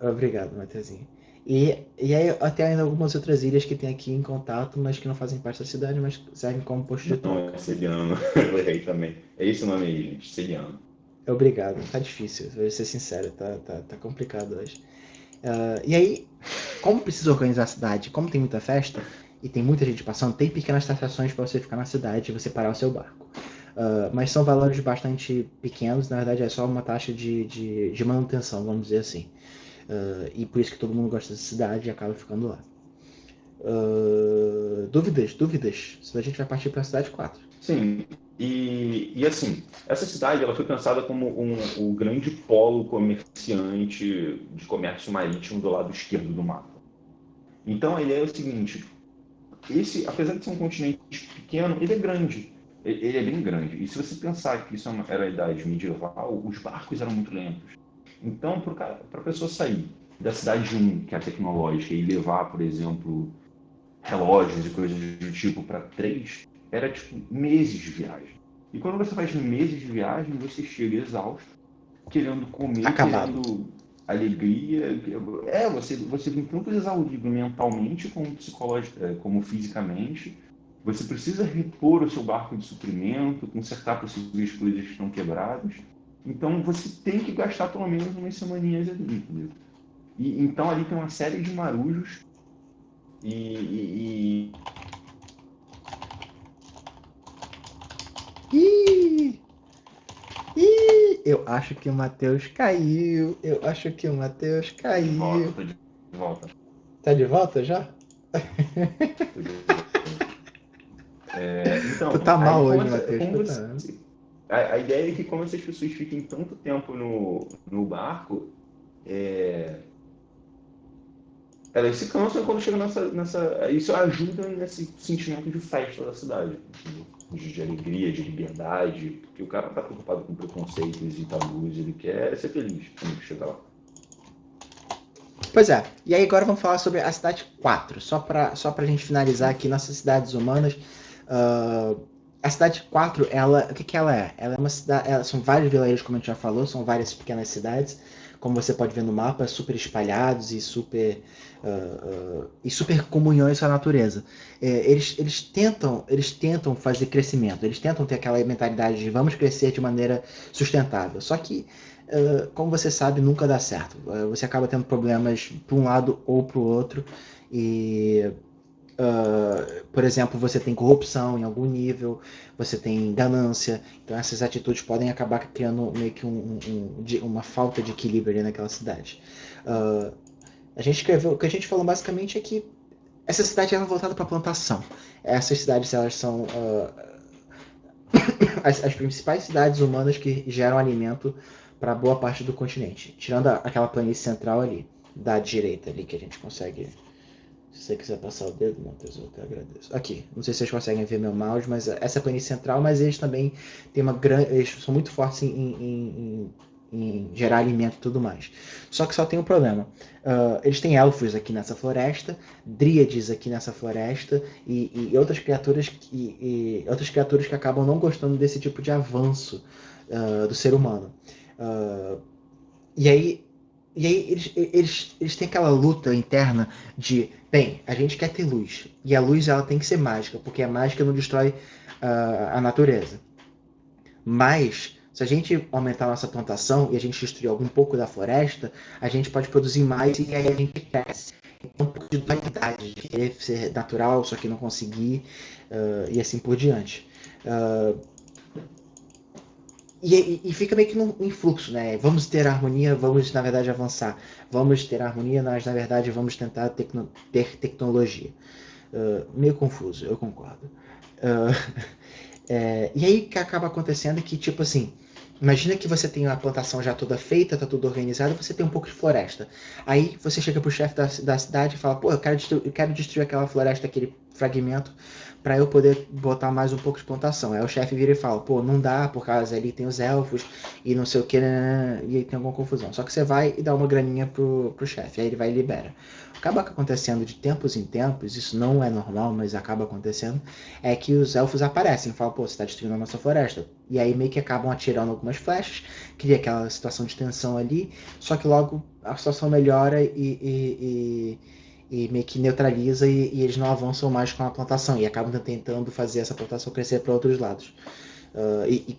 Obrigado, Matheusinho. E aí até ainda algumas outras ilhas que tem aqui em contato, mas que não fazem parte da cidade, mas servem como posto de troca. Não, é Celiano. Eu errei também. É esse o nome aí, gente. Celiano. Obrigado, tá difícil, vou ser sincero, tá complicado hoje. E aí, como precisa organizar a cidade, como tem muita festa e tem muita gente passando, tem pequenas atrações para você ficar na cidade e você parar o seu barco. Mas são valores bastante pequenos, na verdade é só uma taxa de manutenção, vamos dizer assim. E por isso que todo mundo gosta da cidade e acaba ficando lá. Dúvidas? Senão a gente vai partir para a cidade 4. Sim, e assim, essa cidade ela foi pensada como o grande polo comerciante de comércio marítimo do lado esquerdo do mapa. Então a ideia é o seguinte, apesar de ser um continente pequeno, ele é grande. Ele é bem grande. E se você pensar que isso era a idade medieval, os barcos eram muito lentos. Então, para a pessoa sair da cidade 1, que é a tecnológica, e levar, por exemplo, relógios e coisas do tipo para 3, era tipo meses de viagem. E quando você faz meses de viagem, você chega exausto, querendo comer, Acabado. querendo alegria. Você vem tanto exaurido mentalmente como como fisicamente. Você precisa repor o seu barco de suprimento, consertar possíveis coisas que estão quebradas. Então você tem que gastar pelo menos umas semaninhas ali, entendeu? E então ali tem uma série de marujos e Ih! Eu acho que o Matheus caiu. de volta, tô de volta. Tá de volta já? Tô de volta. Então, Tu tá mal aí hoje, Matheus. Puta. a ideia é que como essas pessoas fiquem tanto tempo no barco, elas se cansam quando chegam nessa. Isso ajuda nesse sentimento de festa da cidade, entendeu? De alegria, de liberdade, porque o cara não tá preocupado com preconceitos e tabus, ele quer ser feliz quando chega lá. Pois é. E aí agora vamos falar sobre a cidade 4. Só pra gente finalizar aqui nossas cidades humanas. A cidade 4, o que ela é? Ela é uma cidade. São vários vilarejos, como a gente já falou, são várias pequenas cidades. Como você pode ver no mapa, super espalhados e super comunhões com a natureza. Eles tentam fazer crescimento, eles tentam ter aquela mentalidade de vamos crescer de maneira sustentável. Só que, como você sabe, nunca dá certo. Você acaba tendo problemas para um lado ou para o outro. E por exemplo, você tem corrupção em algum nível, você tem ganância, então essas atitudes podem acabar criando meio que uma falta de equilíbrio ali naquela cidade. A gente escreveu, o que a gente falou basicamente é que essa cidade é voltada para plantação. Essas cidades elas são as principais cidades humanas que geram alimento para boa parte do continente, tirando aquela planície central ali, da direita ali que a gente consegue. Se você quiser passar o dedo, Matheus, eu até agradeço. Aqui, não sei se vocês conseguem ver meu mouse, mas essa é a planície central, mas eles também têm eles são muito fortes em gerar alimento e tudo mais. Só que só tem um problema. Eles têm elfos aqui nessa floresta, dríades aqui nessa floresta e outras criaturas que acabam não gostando desse tipo de avanço do ser humano. E aí eles têm aquela luta interna de, bem, a gente quer ter luz. E a luz ela tem que ser mágica, porque a mágica não destrói a natureza. Mas, se a gente aumentar a nossa plantação e a gente destruir algum pouco da floresta, a gente pode produzir mais e aí a gente cresce. Então, um pouco de dualidade, de querer ser natural, só que não conseguir, e assim por diante. E fica meio que em fluxo, né? Vamos ter harmonia, vamos na verdade avançar. Vamos ter harmonia, mas na verdade vamos tentar ter tecnologia. Meio confuso, eu concordo. E aí o que acaba acontecendo é que, tipo assim, imagina que você tem a plantação já toda feita, tá tudo organizado, você tem um pouco de floresta. Aí você chega pro chefe da cidade e fala, pô, eu quero destruir aquela floresta que ele fragmento para eu poder botar mais um pouco de plantação. Aí o chefe vira e fala, pô, não dá, por causa ali tem os elfos e não sei o que, né, e aí tem alguma confusão. Só que você vai e dá uma graninha pro chefe, aí ele vai e libera. Acaba acontecendo de tempos em tempos, isso não é normal, mas acaba acontecendo, é que os elfos aparecem e falam, pô, você está destruindo a nossa floresta. E aí meio que acabam atirando algumas flechas, cria aquela situação de tensão ali, só que logo a situação melhora e meio que neutraliza e eles não avançam mais com a plantação e acabam tentando fazer essa plantação crescer para outros lados. E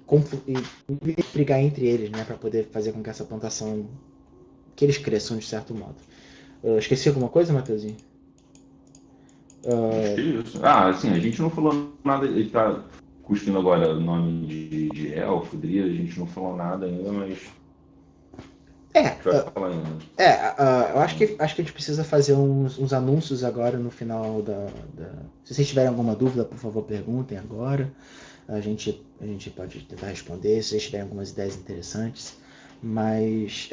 brigar entre eles, né, para poder fazer com que essa plantação, que eles cresçam de certo modo. Esqueci alguma coisa, Matheusinho? Acho que é isso. Assim, a gente não falou nada. Ele tá cuspindo agora o nome de elfo, Dria, a gente não falou nada ainda, mas. É, A gente vai falar ainda. eu acho que a gente precisa fazer uns anúncios agora no final Se vocês tiverem alguma dúvida, por favor, perguntem agora. A gente pode tentar responder, se vocês tiverem algumas ideias interessantes. Mas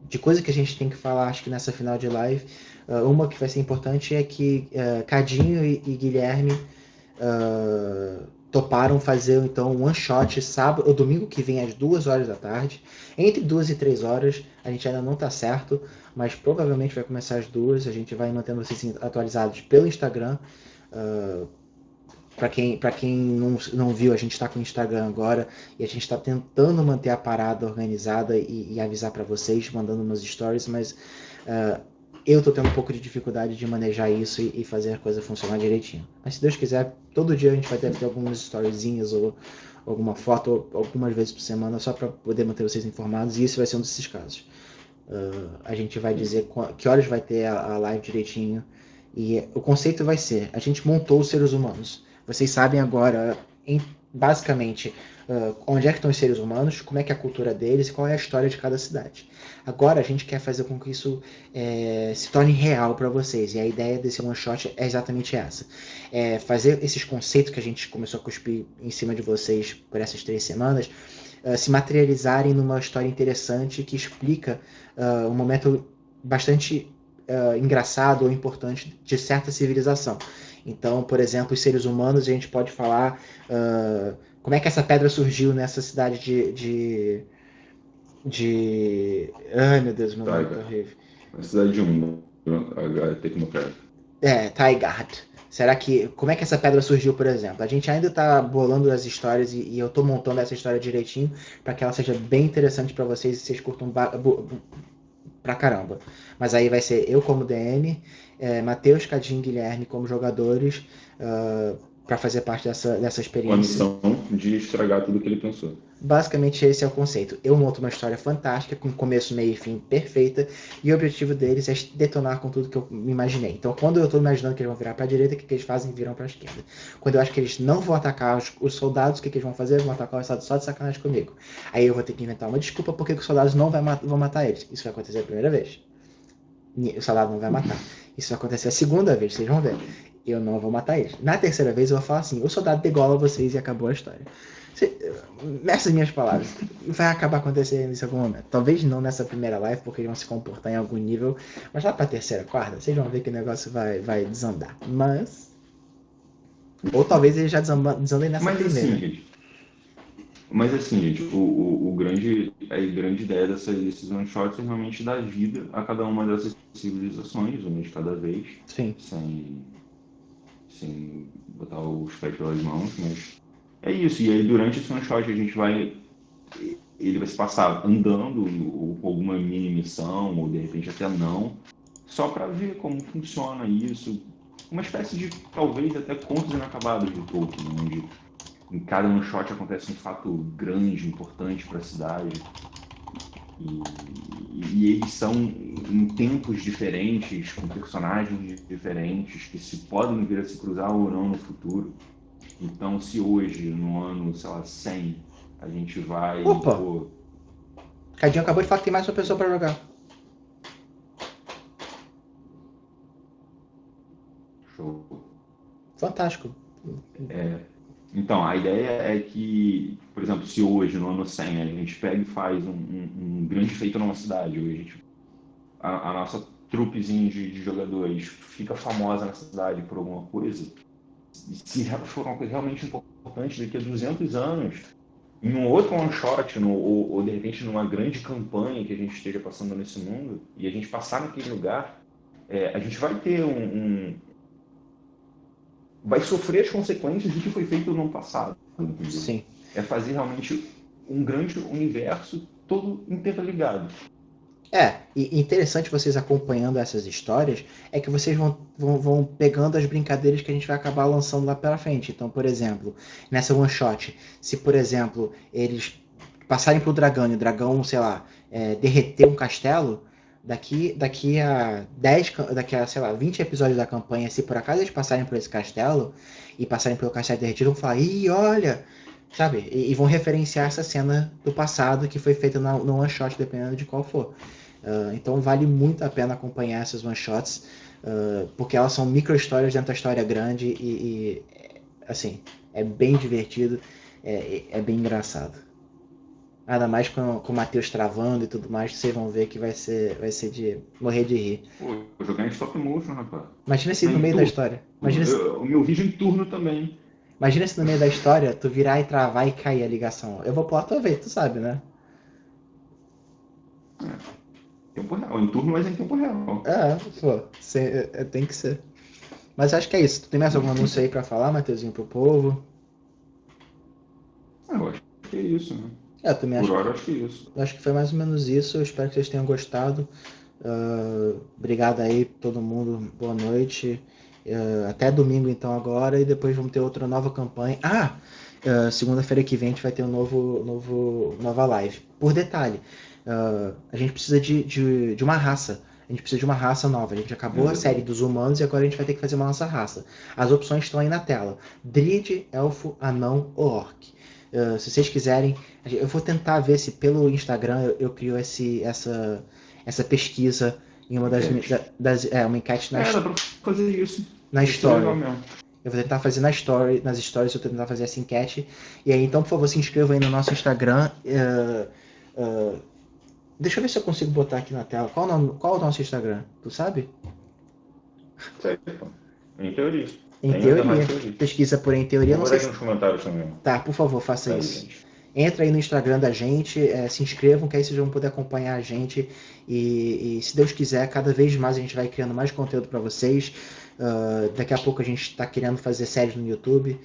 de coisa que a gente tem que falar, acho que nessa final de live, uma que vai ser importante é que Cadinho e Guilherme toparam fazer então um one shot sábado ou domingo que vem às 2 horas da tarde, entre 2 e 3 horas, a gente ainda não tá certo, mas provavelmente vai começar às 2, a gente vai mantendo vocês atualizados pelo Instagram. Para quem não viu, a gente está com o Instagram agora e a gente está tentando manter a parada organizada e avisar para vocês, mandando umas stories, mas eu estou tendo um pouco de dificuldade de manejar isso e fazer a coisa funcionar direitinho. Mas se Deus quiser, todo dia a gente vai ter algumas storyzinhas ou alguma foto algumas vezes por semana só para poder manter vocês informados e isso vai ser um desses casos. A gente vai dizer que horas vai ter a live direitinho e o conceito vai ser, a gente montou os seres humanos. Vocês sabem agora, basicamente, onde é que estão os seres humanos, como é que é a cultura deles e qual é a história de cada cidade. Agora a gente quer fazer com que isso se torne real para vocês. E a ideia desse one shot é exatamente essa. Fazer esses conceitos que a gente começou a cuspir em cima de vocês por essas 3 semanas, se materializarem numa história interessante que explica um momento bastante engraçado ou importante de certa civilização. Então, por exemplo, os seres humanos, a gente pode falar como é que essa pedra surgiu nessa cidade Ai, meu Deus, meu nome tá horrível. Na cidade de Tecnocrata. Taigard. Como é que essa pedra surgiu, por exemplo? A gente ainda tá bolando as histórias e eu tô montando essa história direitinho para que ela seja bem interessante para vocês e vocês curtam pra caramba. Mas aí vai ser eu como DM, Matheus, Cadinho e Guilherme como jogadores, para fazer parte dessa experiência. Com a missão de estragar tudo que ele pensou. Basicamente esse é o conceito. Eu monto uma história fantástica, com começo, meio e fim perfeita, e o objetivo deles é detonar com tudo que eu me imaginei. Então, quando eu estou imaginando que eles vão virar para a direita, o que eles fazem? Viram para a esquerda. Quando eu acho que eles não vão atacar os soldados, o que eles vão fazer? Vão atacar os soldados só de sacanagem comigo. Aí eu vou ter que inventar uma desculpa porque os soldados não vão matar eles. Isso vai acontecer a primeira vez. O soldado não vai matar. Isso vai acontecer a segunda vez, vocês vão ver. Eu não vou matar eles. Na terceira vez eu vou falar assim, o soldado degola vocês e acabou a história. Nessas minhas palavras, vai acabar acontecendo isso em algum momento. Talvez não nessa primeira live, porque eles vão se comportar em algum nível, mas lá pra terceira, quarta, vocês vão ver que o negócio vai desandar. Ou talvez eles já desandem nessa primeira. Mas assim, gente, a grande ideia desses one shots é realmente dar vida a cada uma dessas civilizações, uma de cada vez. Sim. Sem botar os pés pelas mãos, mas é isso. E aí durante esse one shot ele vai se passar andando ou com alguma mini missão, ou de repente até não, só para ver como funciona isso. Uma espécie de, talvez, até contos inacabados de Tolkien, onde em cada one shot acontece um fato grande, importante para a cidade. E eles são em tempos diferentes, com personagens diferentes, que se podem vir a se cruzar ou não no futuro. Então, se hoje, no ano, sei lá, 100, a gente vai... Opa! Cadinho acabou de falar que tem mais uma pessoa para jogar. Show. Fantástico. Então, a ideia é que, por exemplo, se hoje, no ano 100, a gente pega e faz um grande feito numa cidade, a nossa trupezinho de jogadores fica famosa na cidade por alguma coisa, e se for uma coisa realmente importante daqui a 200 anos, em um outro one-shot, ou de repente numa grande campanha que a gente esteja passando nesse mundo, e a gente passar naquele lugar, a gente vai ter vai sofrer as consequências do que foi feito no passado. Entendeu? Sim. É fazer realmente um grande universo todo interligado. E interessante vocês acompanhando essas histórias é que vocês vão pegando as brincadeiras que a gente vai acabar lançando lá pela frente. Então, por exemplo, nessa one shot, se por exemplo eles passarem pro dragão e o dragão, sei lá, derreter um castelo, daqui a 10, sei lá, 20 episódios da campanha, se por acaso eles passarem por esse castelo e passarem pelo castelo derretido, vão falar, ih, olha, sabe? E vão referenciar essa cena do passado que foi feita no one shot, dependendo de qual for. Então vale muito a pena acompanhar essas one shots, porque elas são micro histórias dentro da história grande e assim, é bem divertido, é bem engraçado. Nada mais com o Matheus travando e tudo mais, vocês vão ver que vai ser de morrer de rir. Pô, vou jogar em stop motion, rapaz. Imagina se no meio da história. O meu vídeo em turno também. Imagina se no meio da história tu virar e travar e cair a ligação. Eu vou pular a tua vez, tu sabe, né? Tempo real. Em turno, mas em tempo real. Pô, tem que ser. Mas acho que é isso. Tu tem mais algum anúncio aí pra falar, Matheusinho, pro povo? Eu acho que é isso, né? Eu também Por hora, acho que é isso. Acho que foi mais ou menos isso. Eu espero que vocês tenham gostado. Obrigado aí, todo mundo. Boa noite. Até domingo, então, agora. E depois vamos ter outra nova campanha. Segunda-feira que vem a gente vai ter nova live. Por detalhe, a gente precisa de uma raça. A gente precisa de uma raça nova. A gente acabou a série dos humanos e agora a gente vai ter que fazer uma nossa raça. As opções estão aí na tela. Druid, elfo, anão ou orc. Se vocês quiserem, eu vou tentar ver se pelo Instagram eu crio essa pesquisa em uma uma enquete dá pra fazer isso. Na story. Eu vou tentar fazer nas stories eu vou tentar fazer essa enquete. E aí, então, por favor, se inscreva aí no nosso Instagram. Deixa eu ver se eu consigo botar aqui na tela. Qual o nosso Instagram? Tu sabe? Sei, em teoria. Em teoria. Pesquisa por Em Teoria. Vou botar aqui nos comentários também. Tá, por favor, faça isso. Entra aí no Instagram da gente, se inscrevam, que aí vocês vão poder acompanhar a gente. E se Deus quiser, cada vez mais a gente vai criando mais conteúdo para vocês. Daqui a pouco a gente está querendo fazer séries no YouTube.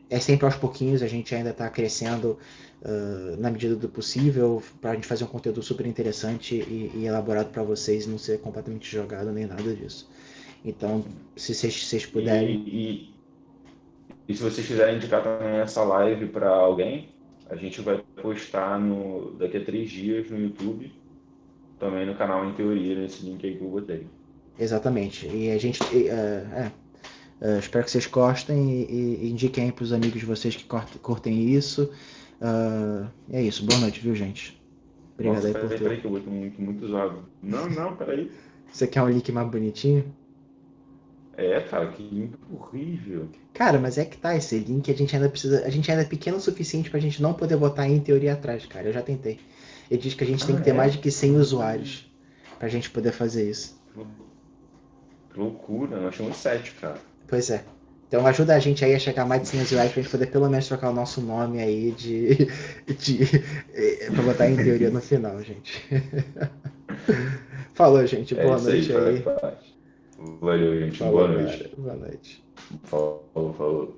É sempre aos pouquinhos, a gente ainda está crescendo na medida do possível, para a gente fazer um conteúdo super interessante e elaborado para vocês, não ser completamente jogado nem nada disso. Então, se vocês puderem... E se vocês quiserem indicar também essa live para alguém, a gente vai postar daqui a 3 dias no YouTube, também no canal Em Teoria, nesse link aí que eu botei. Exatamente. E a gente... espero que vocês gostem e indiquem para os amigos de vocês que curtem isso. É isso. Boa noite, viu, gente? Obrigado. Nossa, aí por tudo. Peraí que eu boto muito zoado. Não, peraí. Você quer um link mais bonitinho? Cara, que link horrível. Cara, mas é que tá, esse link a gente ainda é pequeno o suficiente pra gente não poder botar Em Teoria atrás, cara. Eu já tentei. Ele diz que a gente tem que ter mais de que 100 usuários pra gente poder fazer isso. Que loucura, nós temos 7, cara. Pois é. Então ajuda a gente aí a chegar a mais de 100 usuários pra gente poder pelo menos trocar o nosso nome aí pra botar Em Teoria no final, gente. Falou, gente. Boa noite aí. Valeu, gente. Boa noite. Boa noite. Falou.